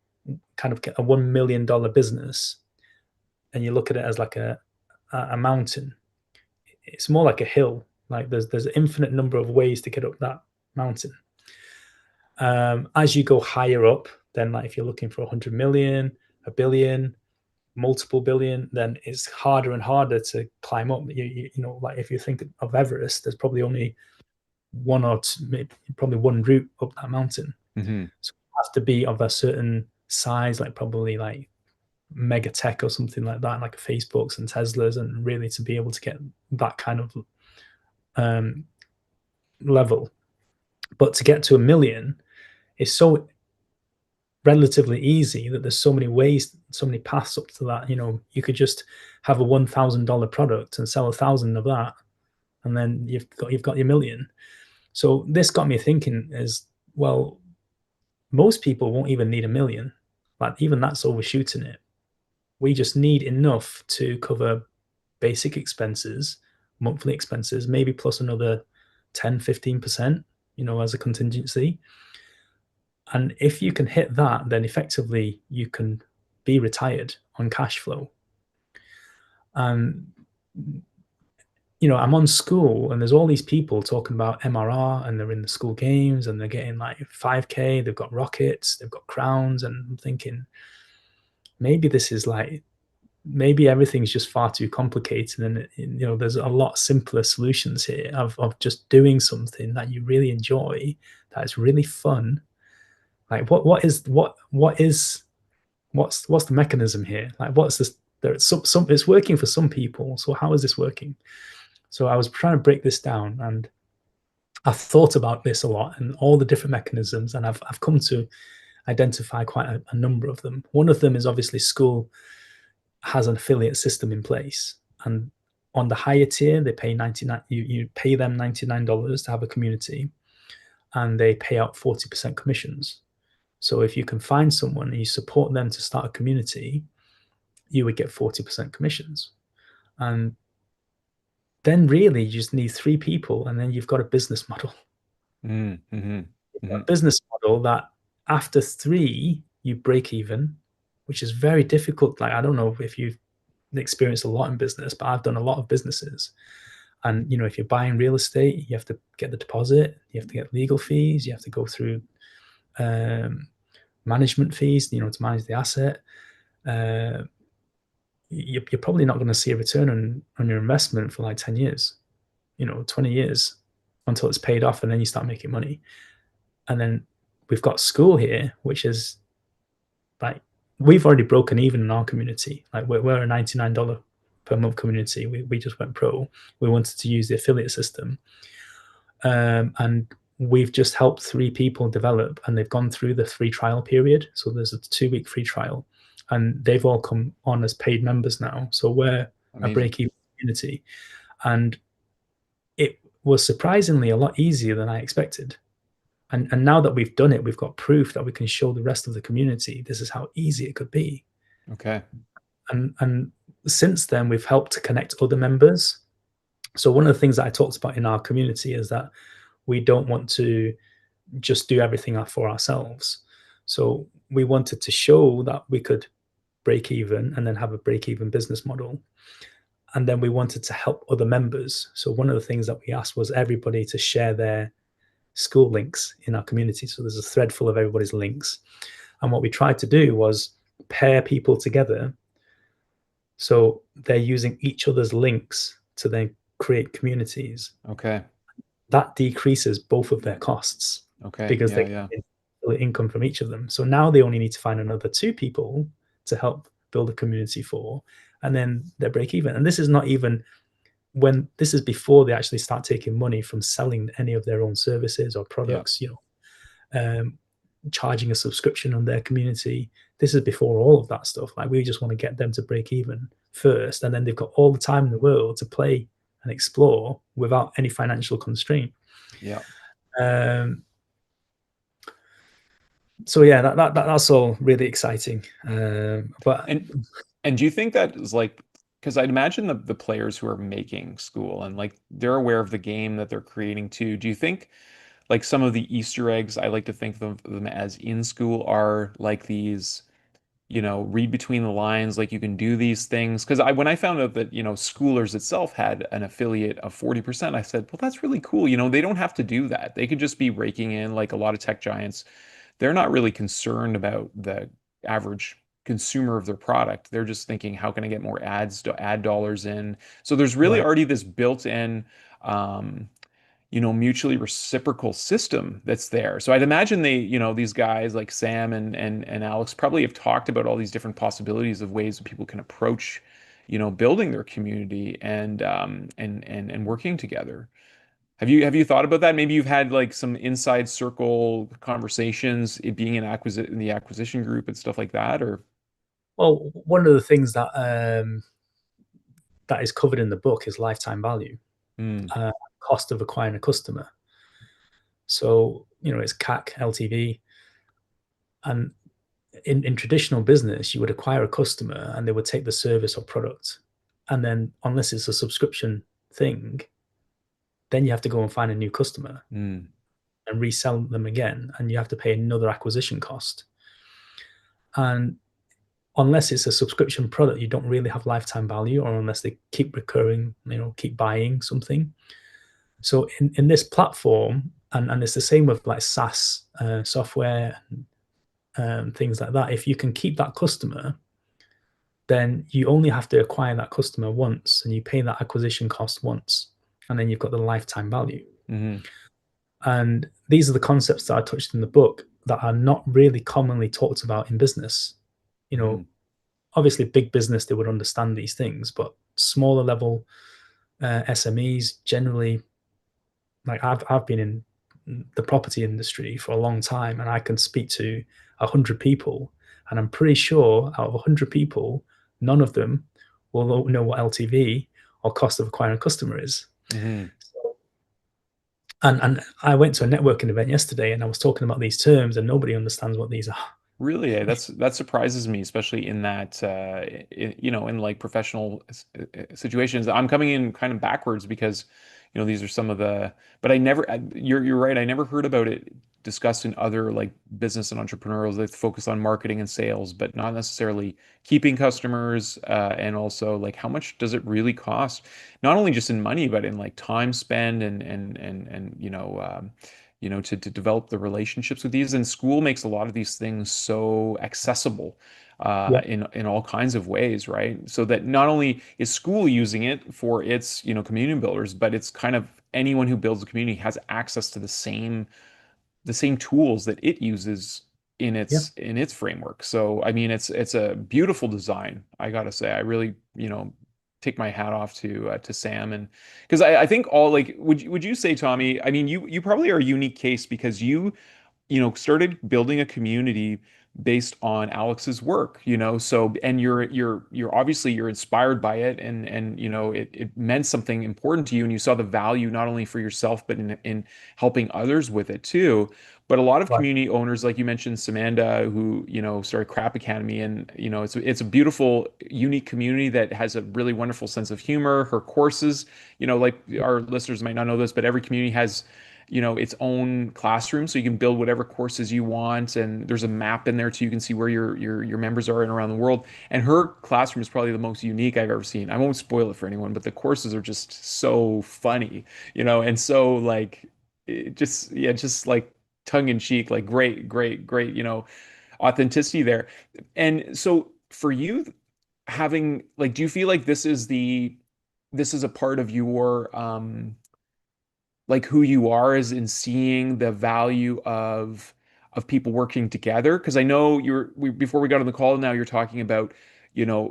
kind of a $1 million business, and you look at it as like a mountain, it's more like a hill. Like there's an infinite number of ways to get up that mountain. As you go higher up, then like if you're looking for 100 million, a billion, multiple billion, then it's harder and harder to climb up. Like if you think of Everest, there's probably only one or two, maybe probably one route up that mountain. Mm-hmm. So it has to be of a certain size, like probably like mega tech or something like that, like Facebooks and Teslas, and really to be able to get that kind of level. But to get to a million is so relatively easy that there's so many ways, so many paths up to that. You could just have a $1,000 product and sell 1,000 of that, and then you've got your million. So this got me thinking: is, well, most people won't even need a million. Like even that's overshooting it. We just need enough to cover basic expenses, monthly expenses, maybe plus another 10-15%, as a contingency. And if you can hit that, then effectively you can be retired on cash flow. And I'm on Skool, and there's all these people talking about MRR, and they're in the Skool games, and they're getting like 5K, they've got rockets, they've got crowns, and I'm thinking, maybe everything's just far too complicated, and there's a lot simpler solutions here of just doing something that you really enjoy, that is really fun. Like what's the mechanism here? Like what's this? It's working for some people, so how is this working? So I was trying to break this down, and I've thought about this a lot and all the different mechanisms, and I've come to identify quite a number of them. One of them is obviously Skool has an affiliate system in place, and on the higher tier they pay 99. You pay them $99 to have a community, and they pay out 40% commissions. So if you can find someone and you support them to start a community, you would get 40% commissions. And then really you just need 3 people, and then you've got a business model. A business model that after 3 you break even, which is very difficult. Like, I don't know if you've experienced a lot in business, but I've done a lot of businesses. And if you're buying real estate, you have to get the deposit, you have to get legal fees, you have to go through management fees, to manage the asset. You're probably not going to see a return on your investment for like 10 years, 20 years, until it's paid off, and then you start making money. And then we've got Skool here, which is like, we've already broken even in our community. Like, we're a $99 per month community. We just went pro. We wanted to use the affiliate system. And we've just helped 3 people develop, and they've gone through the free trial period. So there's a 2-week free trial, and they've all come on as paid members now. So we're a break-even community. And it was surprisingly a lot easier than I expected. And now that we've done it, we've got proof that we can show the rest of the community this is how easy it could be. Okay. And since then, we've helped to connect other members. So one of the things that I talked about in our community is that we don't want to just do everything for ourselves. So we wanted to show that we could break even and then have a break-even business model. And then we wanted to help other members. So one of the things that we asked was everybody to share their Skool links in our community. So there's a thread full of everybody's links. And what we tried to do was pair people together. So they're using each other's links to then create communities. Okay. That decreases both of their costs. Okay. Because they get income from each of them. So now they only need to find another 2 people to help build a community for, and then they break even. And this is not even this is before they actually start taking money from selling any of their own services or products, charging a subscription on their community. This is before all of that stuff. Like, we just want to get them to break even first, and then they've got all the time in the world to play and explore without any financial constraint. Yeah. So yeah, that's all really exciting. But and do you think that is like, because I'd imagine the players who are making Skool and like they're aware of the game that they're creating too. Do you think like some of the Easter eggs, I like to think of them as in Skool, are like these, read between the lines, like you can do these things? Because when I found out that, Skoolers itself had an affiliate of 40%, I said, well, that's really cool. They don't have to do that. They could just be raking in, like a lot of tech giants. They're not really concerned about the average consumer of their product. They're just thinking, how can I get more ad dollars in? So there's really already this built-in, mutually reciprocal system that's there. So I'd imagine these guys like Sam and Alex probably have talked about all these different possibilities of ways that people can approach, building their community and working together. Have you thought about that? Maybe you've had like some inside circle conversations, it being in the acquisition group and stuff like that, or? Well, one of the things that that is covered in the book is lifetime value, cost of acquiring a customer. So it's CAC, LTV, and in traditional business, you would acquire a customer and they would take the service or product, and then unless it's a subscription thing, then you have to go and find a new customer and resell them again, and you have to pay another acquisition cost. And unless it's a subscription product, you don't really have lifetime value, or unless they keep recurring, keep buying something. So in this platform, and it's the same with like SaaS software and things like that, if you can keep that customer, then you only have to acquire that customer once, and you pay that acquisition cost once, and then you've got the lifetime value. And these are the concepts that I touched in the book that are not really commonly talked about in business. Obviously big business, they would understand these things, but smaller level SMEs generally, like I've been in the property industry for a long time, and I can speak to 100 people, and I'm pretty sure out of 100 people, none of them will know what LTV or cost of acquiring a customer is. And I went to a networking event yesterday, and I was talking about these terms, and nobody understands what these are. Really, that surprises me, especially in that in like professional situations. I'm coming in kind of backwards because these are some of the. But I never. You're right. I never heard about it discussed in other like business and entrepreneurials that focus on marketing and sales, but not necessarily keeping customers, and also like how much does it really cost, not only just in money, but in like time spent and to develop the relationships with these. And Skool makes a lot of these things so accessible Yeah, in all kinds of ways, right? So that not only is Skool using it for its, community builders, but it's kind of anyone who builds a community has access to the same tools that it uses in yeah, its framework. So I mean, it's a beautiful design. I gotta say, I really take my hat off to Sam, and because I think all like would you say, Tommy? I mean, you probably are a unique case because you started building a community based on Alex's work, so and you're obviously you're inspired by it, and it meant something important to you, and you saw the value not only for yourself but in helping others with it too. But a lot of right. community owners, like you mentioned, Samanda, who started Crap Academy, and it's a beautiful, unique community that has a really wonderful sense of humor. Her courses, like our listeners might not know this, but every community has its own classroom, so you can build whatever courses you want, and there's a map in there too. You can see where your members are in around the world. And her classroom is probably the most unique I've ever seen. I won't spoil it for anyone, but the courses are just so funny, and so like just like tongue in cheek, like great, great, great, authenticity there. And so for you, having like, do you feel like this is a part of your like who you are, is in seeing the value of people working together? Because I know before we got on the call, now you're talking about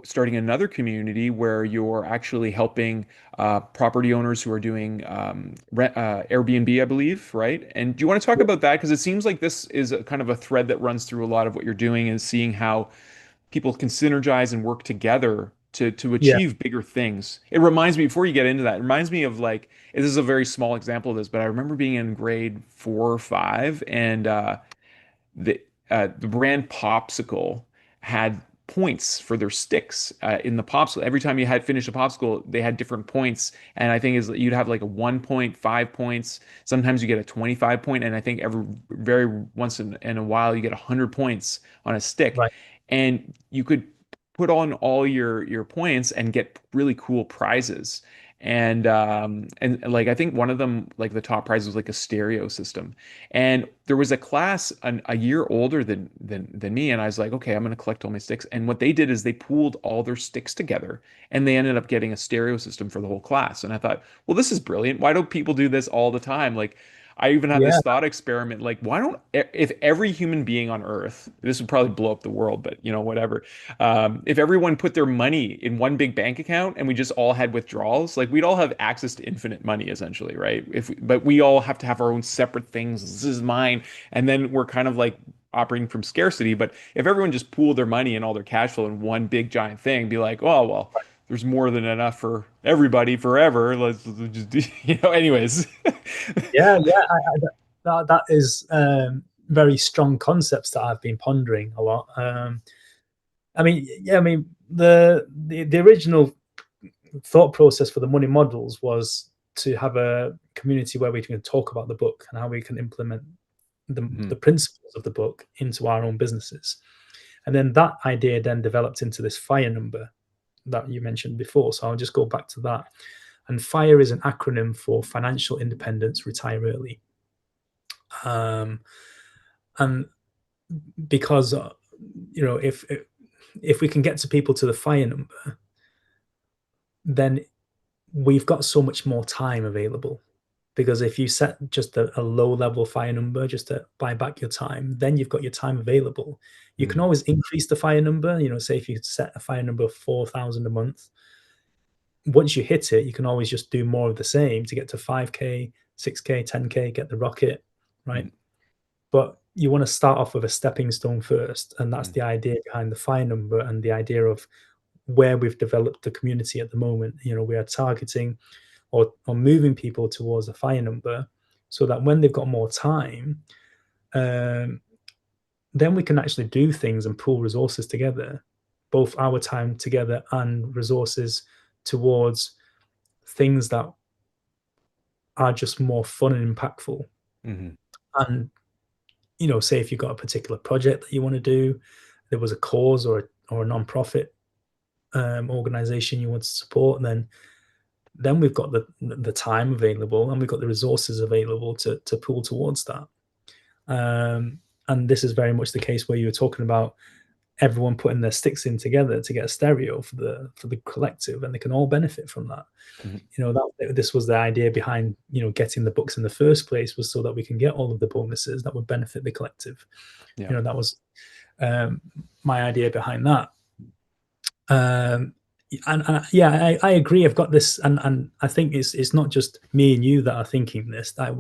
starting another community where you're actually helping property owners who are doing Airbnb, I believe, right? And do you want to talk about that? Because it seems like this is a kind of a thread that runs through a lot of what you're doing, is seeing how people can synergize and work together to Yeah, achieve bigger things. It reminds me, before you get into that, it reminds me of like, this is a very small example of this, but I remember being in grade 4 or 5, and the the brand Popsicle had points for their sticks in the popsicle. Every time you had finished a popsicle, they had different points. And I think is you'd have like a 1 point, 5 points. Sometimes you get a 25 point, and I think every very once in a while you get 100 points on a stick. right. And you could put on all your points and get really cool prizes. And like I think one of them, like the top prize was like a stereo system. And there was a class a year older than me, and I was like, okay, I'm going to collect all my sticks. And what they did is they pooled all their sticks together, and they ended up getting a stereo system for the whole class. And I thought, well, this is brilliant. Why don't people do this all the time? Like, I even had Yeah, this thought experiment, like, why don't if every human being on Earth, this would probably blow up the world, but whatever. If everyone put their money in one big bank account and we just all had withdrawals, like we'd all have access to infinite money essentially, right? But we all have to have our own separate things. This is mine, and then we're kind of like operating from scarcity. But if everyone just pooled their money and all their cash flow in one big giant thing, be like, oh well, there's more than enough for everybody forever. Let's just do, anyways. yeah, yeah. That is very strong concepts that I've been pondering a lot. I mean, yeah, I mean the original thought process for the money models was to have a community where we can talk about the book and how we can implement the Mhm. principles of the book into our own businesses. And then that idea then developed into this FIRE number that you mentioned before. So I'll just go back to that. And FIRE is an acronym for Financial Independence, Retire Early. Um, and because if we can get to people to the FIRE number, then we've got so much more time available. Because if you set just a low level FIRE number just to buy back your time, then you've got your time available. You can Mhm. always increase the FIRE number. Say if you set a FIRE number of 4,000 a month, once you hit it, you can always just do more of the same to get to 5K, 6K, 10K, get the rocket, right? Mhm. But you want to start off with a stepping stone first. And that's Mhm. the idea behind the FIRE number and the idea of where we've developed the community at the moment. We are targeting or moving people towards a FIRE number so that when they've got more time, um, then we can actually do things and pool resources together, both our time together and resources towards things that are just more fun and impactful. Hmm. And say if you've got a particular project that you want to do, there was a cause or a non-profit organization you want to support, then we've got the time available and we've got the resources available to pool towards that. And this is very much the case where you were talking about everyone putting their sticks in together to get a stereo for the collective, and they can all benefit from that. Hmm. That this was the idea behind getting the books in the first place, was so that we can get all of the bonuses that would benefit the collective. Yeah. That was my idea behind that. And yeah, I agree. I've got this, and I think it's not just me and you that are thinking this. That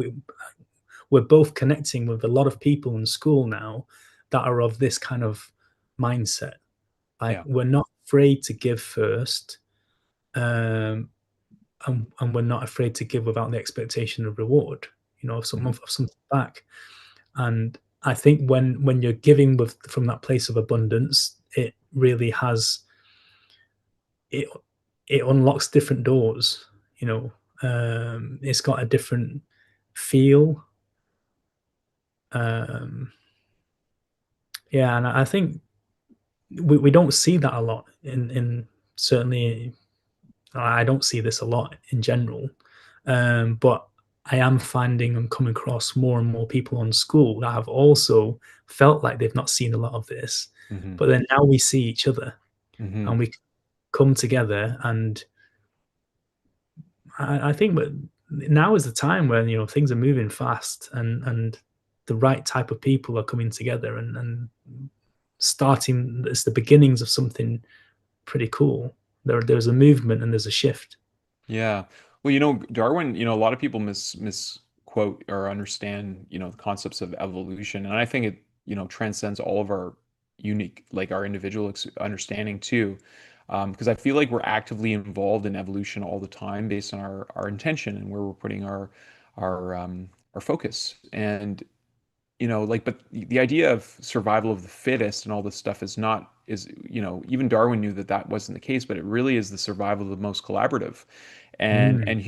we're both connecting with a lot of people in Skool now that are of this kind of mindset. Like, Yeah. we're not afraid to give first, um, and we're not afraid to give without the expectation of reward. Of Hmm. something back. And I think when you're giving from that place of abundance, it really has it it unlocks different doors. It's got a different feel. Um, yeah, and I think we don't see that a lot in certainly. I don't see this a lot in general, but I am finding and coming across more and more people on Skool that have also felt like they've not seen a lot of this, Hmm. but then now we see each other Hmm. and we come together, and I think that now is the time when things are moving fast, and the right type of people are coming together, and starting. It's the beginnings of something pretty cool. There's a movement and there's a shift. Yeah. Well, Darwin, a lot of people misquote or understand, the concepts of evolution. And I think it, transcends all of our unique, like our individual understanding too. Because I feel like we're actively involved in evolution all the time based on our intention and where we're putting our focus. And like, but the idea of survival of the fittest and all this stuff even Darwin knew that that wasn't the case, but it really is the survival of the most collaborative. Mm. And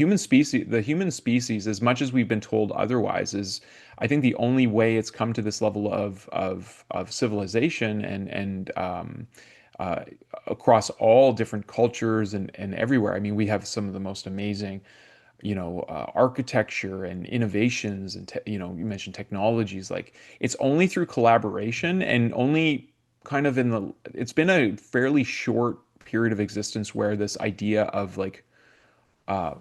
the human species, as much as we've been told otherwise, is, I think, the only way it's come to this level of civilization and uh, across all different cultures and everywhere. I mean, we have some of the most amazing architecture and innovations and you mentioned technologies. Like, it's only through collaboration, and only kind of it's been a fairly short period of existence where this idea of like uh,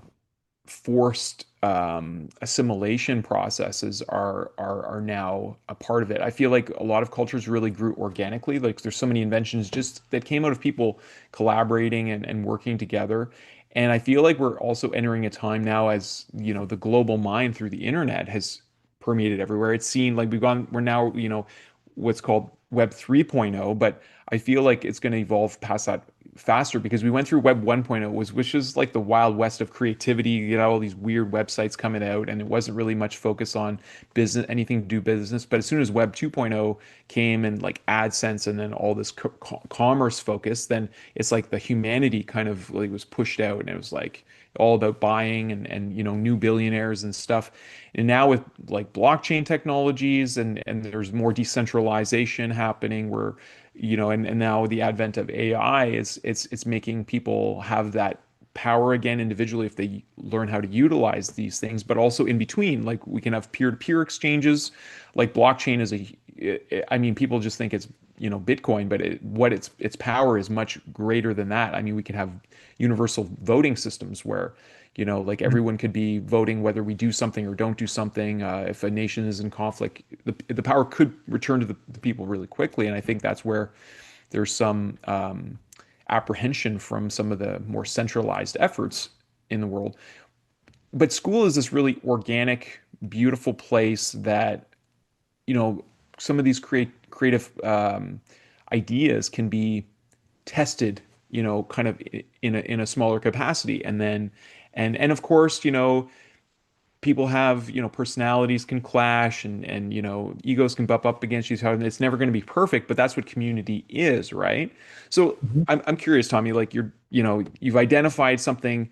forced assimilation processes are now a part of it. I feel like a lot of cultures really grew organically. Like, there's so many inventions just that came out of people collaborating and working together. And I feel like we're also entering a time now, as the global mind through the internet has permeated everywhere. It's seen like we're now, what's called Web 3.0, but I feel like it's going to evolve past that faster, because we went through Web 1.0, which is like the wild west of creativity. All these weird websites coming out, and it wasn't really much focus on business, anything to do business. But as soon as Web 2.0 came, and like AdSense, and then all this commerce focus, then it's like the humanity kind of like was pushed out, and it was like all about buying and new billionaires and stuff. And now with like blockchain technologies, and there's more decentralization happening, where and now the advent of AI, it's making people have that power again individually if they learn how to utilize these things. But also in between, like, we can have peer-to-peer exchanges. Like, blockchain is I mean, people just think it's Bitcoin, but its power is much greater than that. I mean, we can have universal voting systems where like, everyone could be voting whether we do something or don't do something. If a nation is in conflict, the power could return to the people really quickly. And I think that's where there's some apprehension from some of the more centralized efforts in the world. But Skool is this really organic, beautiful place that you know some of these creative ideas can be tested, kind of in a smaller capacity. And then and of course, people have, personalities can clash, and egos can bump up against each other, and it's never going to be perfect, but that's what community is, right? So Mhm. I'm curious, Tommy, like you've identified something,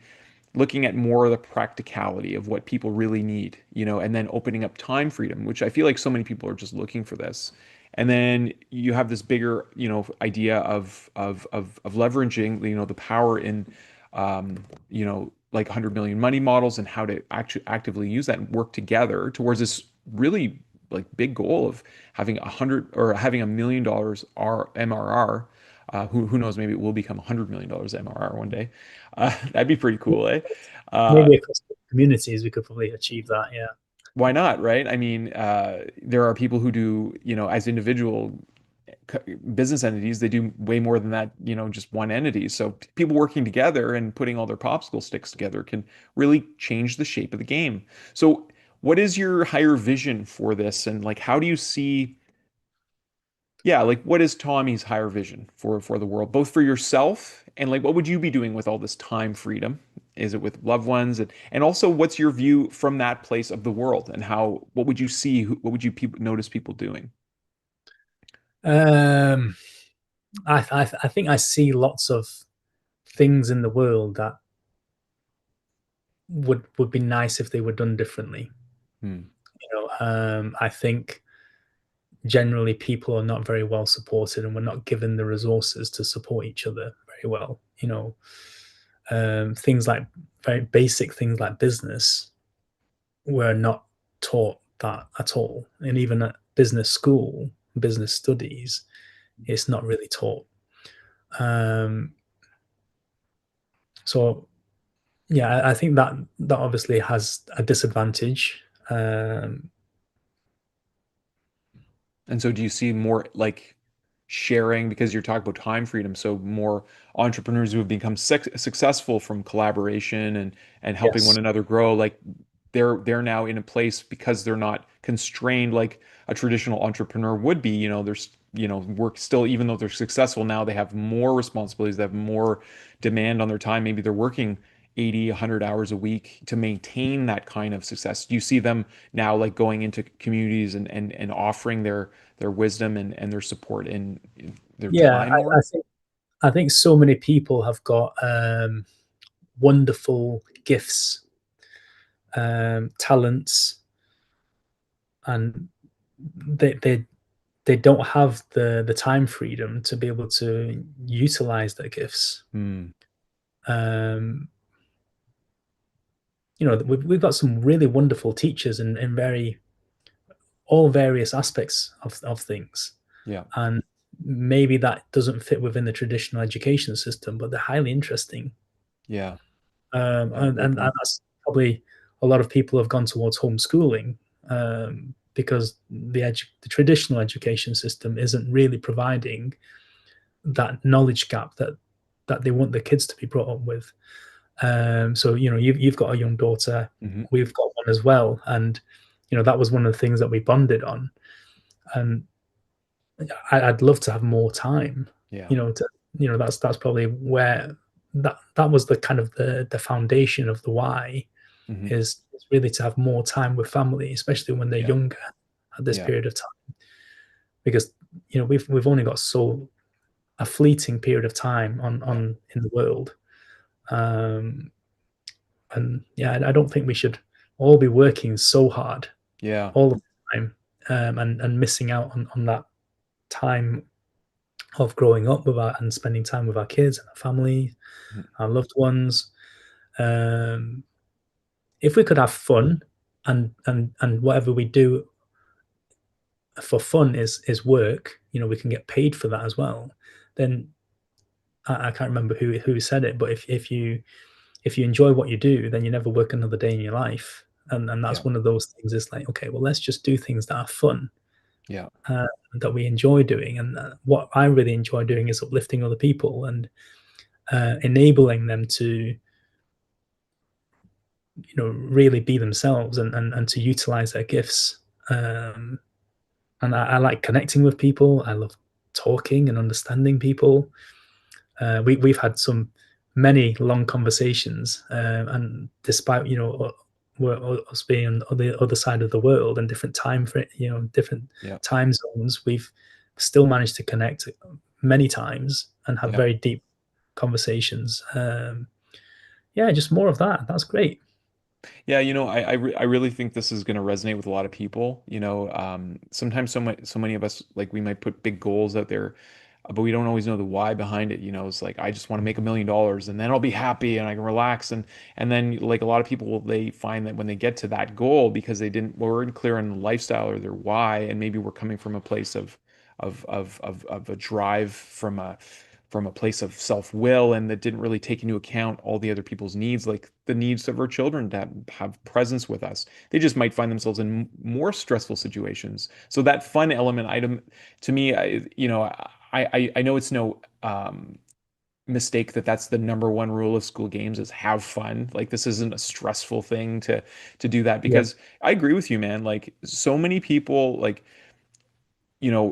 looking at more of the practicality of what people really need, and then opening up time freedom, which I feel like so many people are just looking for this. And then you have this bigger, idea of leveraging, the power in, like 100 million money models, and how to actually actively use that and work together towards this really like big goal of having 1 million dollars MRR. Who knows? Maybe it will become $100 million MRR one day. That'd be pretty cool, eh? Uh, Maybe across the communities we could probably achieve that. Yeah. why not, right? I mean, there are people who do, as individual business entities, they do way more than that, just one entity. So people working together and putting all their popsicle sticks together can really change the shape of the game. So what is your higher vision for this? And like, how do you see, yeah, like what is Tommy's higher vision for the world, both for yourself and like what would you be doing with all this time freedom? Is it with loved ones, and also what's your view from that place of the world, and how what would you see, what would you notice people doing? Um, I think I see lots of things in the world that would be nice if they were done differently. Hmm. I think generally people are not very well supported, and we're not given the resources to support each other very well. Things like very basic things like business were not taught that at all, and even at business school, business studies, it's not really taught. Um, so yeah, I think that obviously has a disadvantage. And so do you see more like sharing, because you're talking about time freedom, so more entrepreneurs who have become successful from collaboration and helping one Yes. another grow, like they're now in a place because they're not constrained like a traditional entrepreneur would be. There's, work still, even though they're successful now, they have more responsibilities, they have more demand on their time. Maybe they're working 80, 100 hours a week to maintain that kind of success. Do you see them now like going into communities and offering their wisdom and their support in their Yeah, time more? I think so many people have got wonderful gifts, talents, and they don't have the time freedom to be able to utilize their gifts. Hmm. Um, we've got some really wonderful teachers in very all various aspects of things, Yeah. and maybe that doesn't fit within the traditional education system, but they're highly interesting. Yeah. Yeah. And, Great and point. that's probably a lot of people have gone towards homeschooling, because the traditional education system isn't really providing that knowledge gap that they want the kids to be brought up with. So you've got a young daughter, Hmm. we've got one as well, and that was one of the things that we bonded on. And I'd love to have more time. Yeah. That's probably where that was the kind of the foundation of the why Hmm. is really to have more time with family, especially when they're Yeah. younger at this Yeah. period of time, because we've only got so a fleeting period of time Yeah. on in the world. um and yeah, I don't think we should all be working so hard Yeah. all the time, and missing out on that time of growing up with our and spending time with our kids and our family, Mhm. our loved ones. um if we could have fun, and whatever we do for fun is work, we can get paid for that as well, then I can't remember who said it, but if you enjoy what you do, then you never work another day in your life. And that's Yeah. one of those things. It's like, okay, well, let's just do things that are fun, Yeah. that we enjoy doing. And what I really enjoy doing is uplifting other people and enabling them to really be themselves, and to utilize their gifts. And I like connecting with people. I love talking and understanding people. We've had many long conversations, and despite us being on the other side of the world and different time for different Yeah. time zones, we've still managed to connect many times and have Yeah. very deep conversations. Yeah, just more of that. That's great. Yeah, I really think this is going to resonate with a lot of people. Sometimes so many of us, like, we might put big goals out there, but we don't always know the why behind it. It's like, I just want to make $1 million and then I'll be happy and I can relax. And then, like, a lot of people, they find that when they get to that goal, because they weren't clear on the lifestyle or their why, and maybe we're coming from a place of a drive from a place of self-will, and that didn't really take into account all the other people's needs, like the needs of our children to have presence with us. They just might find themselves in more stressful situations. So that fun element item, to me, I know it's no mistake that that's the number one rule of school games, is have fun. Like, this isn't a stressful thing to do that, Yeah. because I agree with you, man. Like, so many people, like,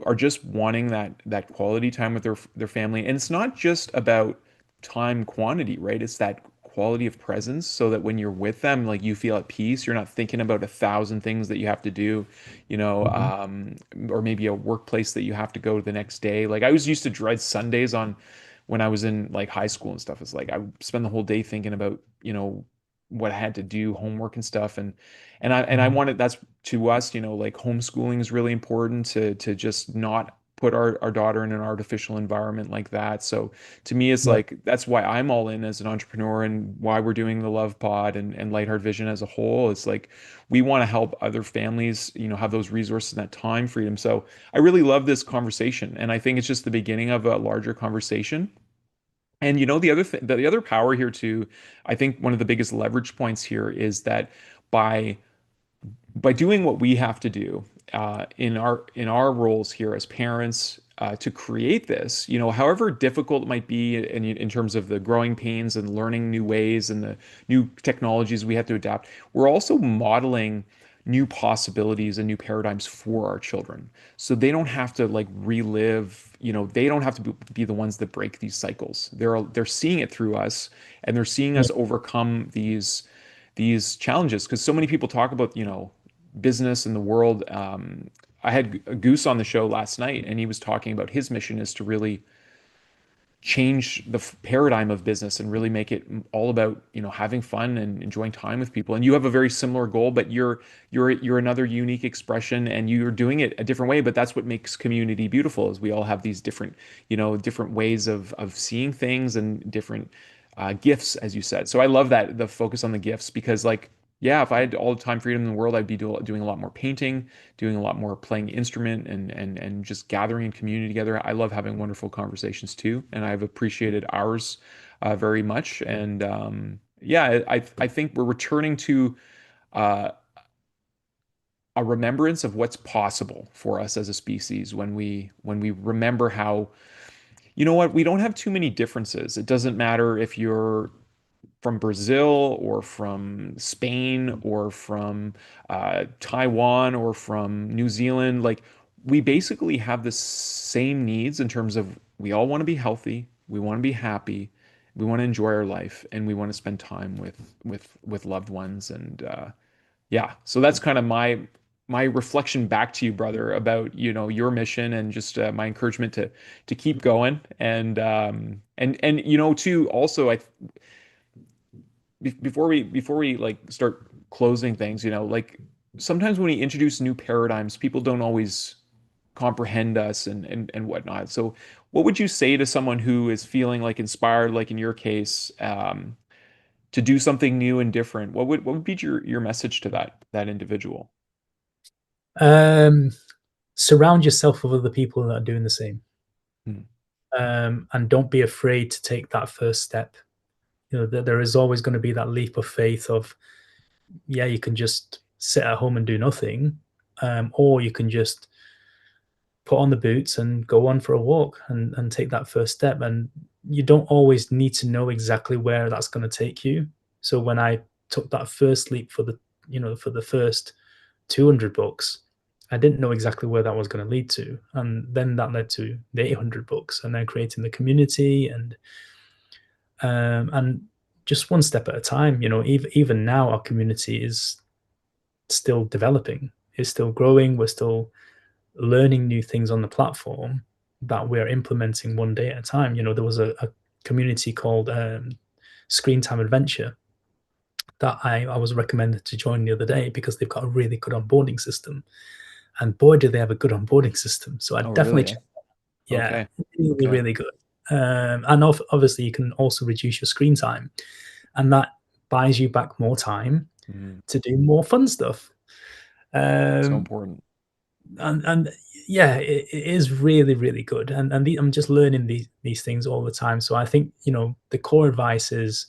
are just wanting that quality time with their family. And it's not just about time quantity, right? It's that quality of presence, so that when you're with them, like, you feel at peace. You're not thinking about 1,000 things that you have to do, Mhm. or maybe a workplace that you have to go the next day. Like, I was used to dread Sundays when I was in, like, high school and stuff. It's like I would spend the whole day thinking about, what I had to do, homework and stuff. And I Mhm. wanted, that's to us, like, homeschooling is really important, to just not put our daughter in an artificial environment like that. So to me, it's Yeah. like, that's why I'm all in as an entrepreneur, and why we're doing the Love Pod and Lightheart Vision as a whole. It's like, we want to help other families, have those resources and that time freedom. So I really love this conversation, and I think it's just the beginning of a larger conversation. And the other thing, the other power here too, I think one of the biggest leverage points here is that by doing what we have to do, in our roles here as parents, to create this, however difficult it might be in terms of the growing pains and learning new ways and the new technologies we have to adapt, we're also modeling new possibilities and new paradigms for our children, so they don't have to, like, relive. They don't have to be the ones that break these cycles. They're seeing it through us, and they're seeing Yeah. us overcome these challenges, because so many people talk about, business in the world. I had a Goose on the show last night, and he was talking about his mission is to really change the paradigm of business and really make it all about, having fun and enjoying time with people. And you have a very similar goal, but you're another unique expression, and you're doing it a different way. But that's what makes community beautiful, is we all have these different ways of seeing things, and different gifts, as you said. So I love that, the focus on the gifts, because, like, yeah, if I had all the time freedom in the world, I'd be doing a lot more painting, doing a lot more playing instrument, and just gathering in community together. I love having wonderful conversations too, and I've appreciated ours very much. And yeah, I think we're returning to uh, a remembrance of what's possible for us as a species, when we remember how, what, we don't have too many differences. It doesn't matter if you're from Brazil or from Spain or from Taiwan or from New Zealand. Like, we basically have the same needs, in terms of, we all want to be healthy, we want to be happy, we want to enjoy our life, and we want to spend time with loved ones. And yeah, so that's kind of my reflection back to you, brother, about, your mission, and just my encouragement to keep going. And too, also, before we like start closing things, like, sometimes when we introduce new paradigms, people don't always comprehend us, and whatnot. So what would you say to someone who is feeling, like, inspired, like in your case, to do something new and different? What would be your message to that individual? Um, Surround yourself with other people that are doing the same, Hmm. and don't be afraid to take that first step. There is always going to be that leap of faith of, yeah, you can just sit at home and do nothing, or you can just put on the boots and go on for a walk and take that first step. And you don't always need to know exactly where that's going to take you. So when I took that first leap for the first 200 books, I didn't know exactly where that was going to lead to. And then that led to the 800 books, and then creating the community, and just one step at a time. Even now, our community is still developing, is still growing. We're still learning new things on the platform that we're implementing one day at a time. There was a community called Screen Time Adventure that I was recommended to join the other day because they've got a really good onboarding system. And boy, do they have a good onboarding system. So I Oh, definitely really? yeah, Okay. really, Okay. really good. And obviously, you can also reduce your screen time, and that buys you back more time Mhm. to do more fun stuff. So Um, important. and yeah, it is really, really good. And I'm just learning these things all the time. So I think the core advice is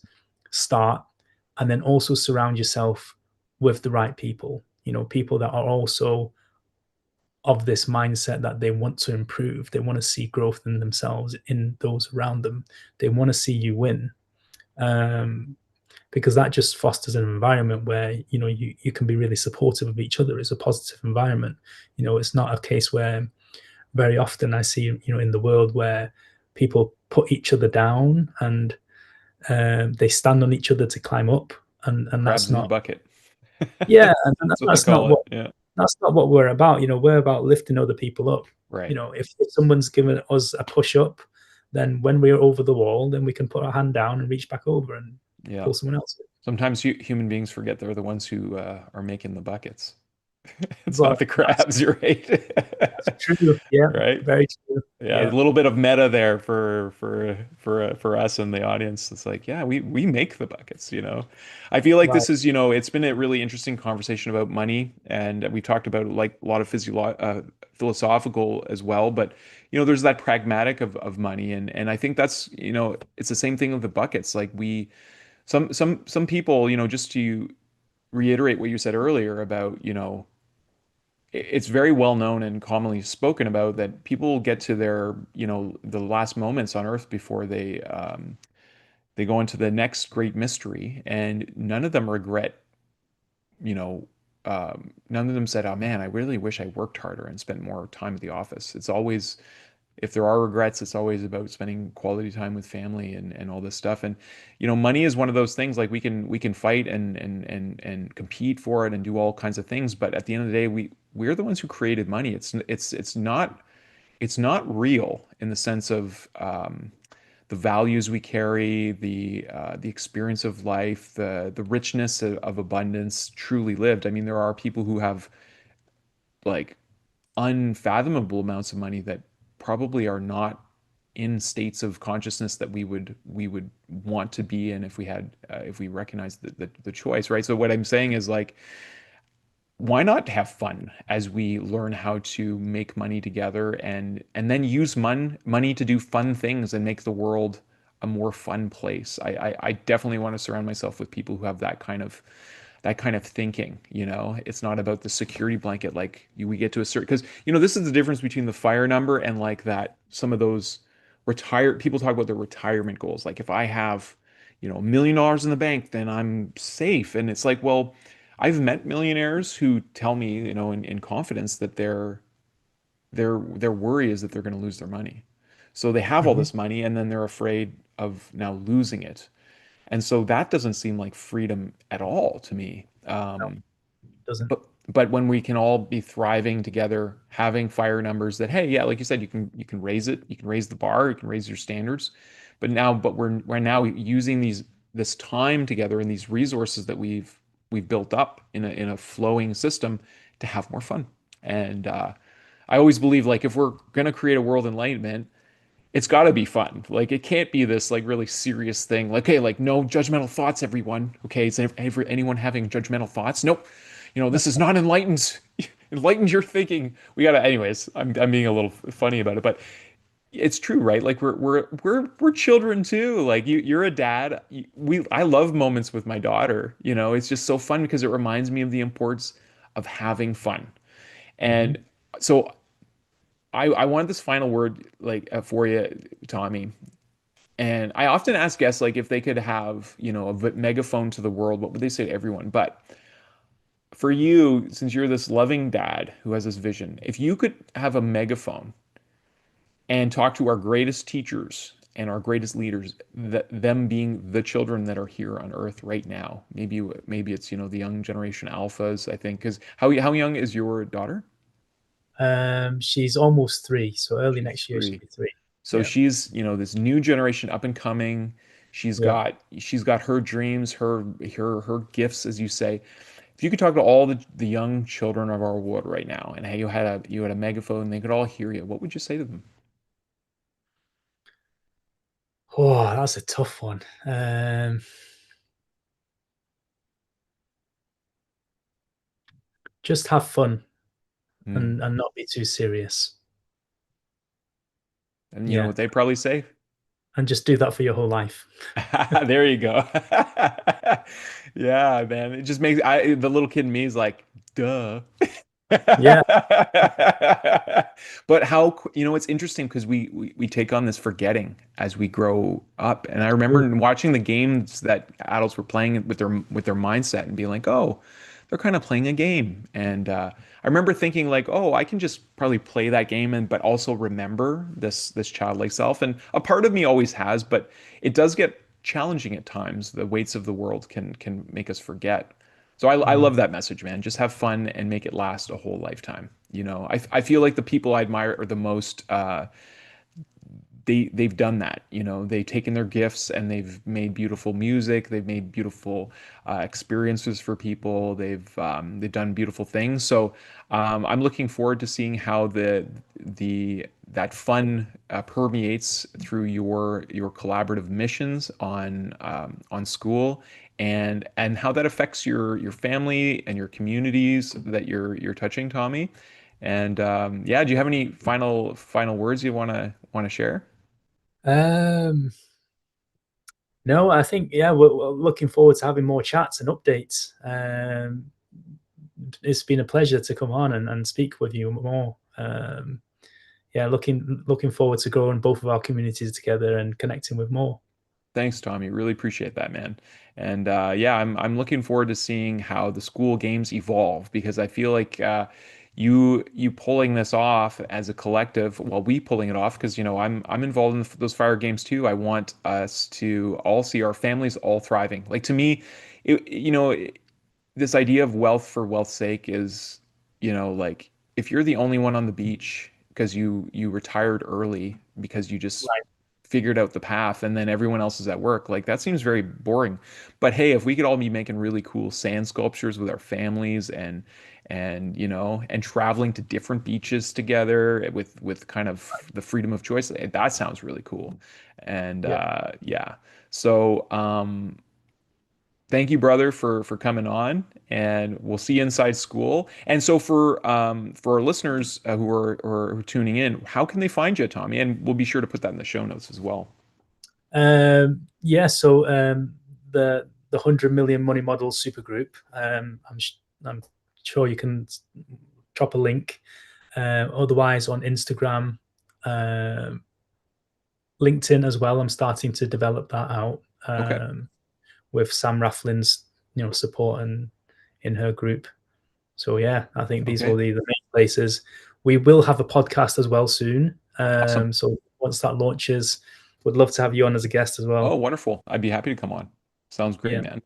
start, and then also surround yourself with the right people. People that are also of this mindset that they want to improve. They want to see growth in themselves, in those around them. They want to see you win, um, because that just fosters an environment where you can be really supportive of each other. It's a positive environment. It's not a case where very often I see in the world where people put each other down and they stand on each other to climb up, and that's Crabs in the not bucket. yeah, and That's what they that's not call it. what Yeah. we're about. We're about lifting other people up. Right. If someone's given us a push up, then when we're over the wall, then we can put our hand down and reach back over and Yeah. pull someone else in. Sometimes human beings forget they're the ones who are making the buckets. It's But not the that's crabs, you're right. true. Yeah, Right? very true. Yeah, a Yeah, little bit of meta there for us in the audience. It's like, yeah, we make the buckets, you know. I feel like right. this is, you know, it's been a really interesting conversation about money, and we talked about like a lot of philosophical as well, but you know, there's that pragmatic of money, and I think that's, you know, it's the same thing with the buckets. Like some people, you know, just to reiterate what you said earlier about, you know, it's very well known and commonly spoken about that people get to their, you know, the last moments on earth before they go into the next great mystery, and none of them regret, you know, none of them said, "Oh man, I really wish I worked harder and spent more time at the office." It's always, if there are regrets, it's always about spending quality time with family and all this stuff. And you know, money is one of those things. Like we can fight and compete for it and do all kinds of things, but at the end of the day, we're the ones who created money. It's not real in the sense of the values we carry, the experience of life, the richness of abundance truly lived. I mean, there are people who have like unfathomable amounts of money that probably are not in states of consciousness that we would want to be in if we had if we recognized the choice, right? So what I'm saying is like, why not have fun as we learn how to make money together, and then use money to do fun things and make the world a more fun place. I definitely want to surround myself with people who have that kind of thinking. You know, it's not about the security blanket. Like we get to a certain, because you know, this is the difference between the fire number and like that, some of those retired people talk about their retirement goals. Like if I have, you know, $1 million in the bank, then I'm safe. And it's like, well, I've met millionaires who tell me, you know, in confidence that their worry is that they're going to lose their money. So they have all Hmm. this money and then they're afraid of now losing it. And so that doesn't seem like freedom at all to me. No, it doesn't. But when we can all be thriving together, having fire numbers that, hey, yeah, like you said, you can raise it, you can raise the bar, you can raise your standards. But we're now using this time together and these resources that we've built up in a flowing system to have more fun. And I always believe like if we're gonna create a world enlightenment, it's got to be fun. Like it can't be this like really serious thing. Like, okay, like no judgmental thoughts, everyone. Okay, is anyone having judgmental thoughts? Nope. You know, this is not enlightened. Enlightened your thinking. We gotta. Anyways, I'm being a little funny about it, but it's true, right? Like we're children too. Like you're a dad. I love moments with my daughter. You know, it's just so fun because it reminds me of the importance of having fun. Hmm. And so I wanted this final word like for you, Tommy. And I often ask guests like if they could have, you know, a megaphone to the world, what would they say to everyone? But for you, since you're this loving dad who has this vision, if you could have a megaphone and talk to our greatest teachers and our greatest leaders, them being the children that are here on Earth right now. Maybe it's, you know, the young generation alphas, I think. Because how young is your daughter? She's almost 3, so early She's next year she'll 3. be 3. So Yeah, she's, you know, this new generation up and coming. yeah. She's got her dreams, her gifts, as you say. If you could talk to all the young children of our world right now, and hey, you had a megaphone, they could all hear you, what would you say to them? Oh, that's a tough one. Just have fun Hmm. and not be too serious. And you know Yeah, what they probably say? and just do that for your whole life. There you go. Yeah, man. It just makes the little kid in me is like, duh. Yeah. But how, you know, it's interesting because we take on this forgetting as we grow up. And I remember watching the games that adults were playing with their mindset and being like, oh, they're kind of playing a game. And I remember thinking like, oh, I can just probably play that game and but also remember this childlike self. And a part of me always has, but it does get challenging at times. The weights of the world can make us forget. So I Mm. love that message, man. Just have fun and make it last a whole lifetime. You know, I feel like the people I admire are the most they've done that. You know, they've taken their gifts and they've made beautiful music. They've made beautiful experiences for people. They've done beautiful things. So I'm looking forward to seeing how the that fun permeates through your collaborative missions on Skool, and how that affects your family and your communities that you're touching, Tommy. And yeah, do you have any final words you want to share? Um, no, I think yeah, we're looking forward to having more chats and updates. It's been a pleasure to come on and speak with you more. Yeah, looking forward to growing both of our communities together and connecting with more. Thanks, Tommy. Really appreciate that, man. And yeah, I'm looking forward to seeing how the Skool games evolve because I feel like you pulling this off as a collective, well, we pulling it off because you know I'm involved in those fire games too. I want us to all see our families all thriving. Like to me, you know, this idea of wealth for wealth's sake is, you know, like if you're the only one on the beach because you retired early because you just Right. figured out the path and then everyone else is at work, like that seems very boring. But hey, if we could all be making really cool sand sculptures with our families and you know and traveling to different beaches together with kind of the freedom of choice, that sounds really cool. And Yeah. yeah. So thank you, brother, for coming on, and we'll see you inside Skool. And so for our listeners who are tuning in, how can they find you, Tommy? And we'll be sure to put that in the show notes as well. Yeah. So the 100 million money model supergroup. I'm sure you can drop a link. Otherwise, on Instagram, LinkedIn as well. I'm starting to develop that out Okay. with Sam Rafflin's support and in her group. So yeah, I think these will Okay. be the main places. We will have a podcast as well soon. Awesome. So once that launches, would love to have you on as a guest as Oh, well. wonderful. I'd be happy to come on. Sounds great, Yeah. man.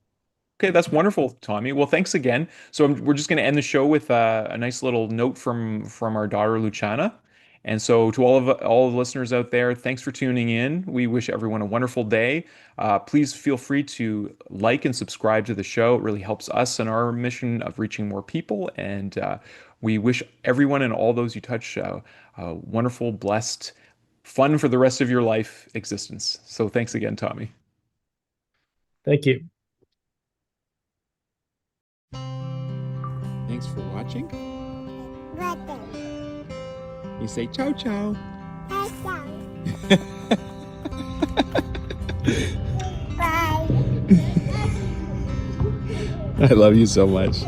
Okay, that's wonderful, Tommy. Well, thanks again. So we're just going to end the show with a nice little note from our daughter Luciana. And so to all the listeners out there, thanks for tuning in. We wish everyone a wonderful day. Please feel free to like and subscribe to the show. It really helps us in our mission of reaching more people. And we wish everyone and all those you touch a wonderful, blessed, fun for the rest of your life existence. So thanks again, Tommy. Thank you. Thanks for watching. You say ciao ciao. Bye. I love you so much.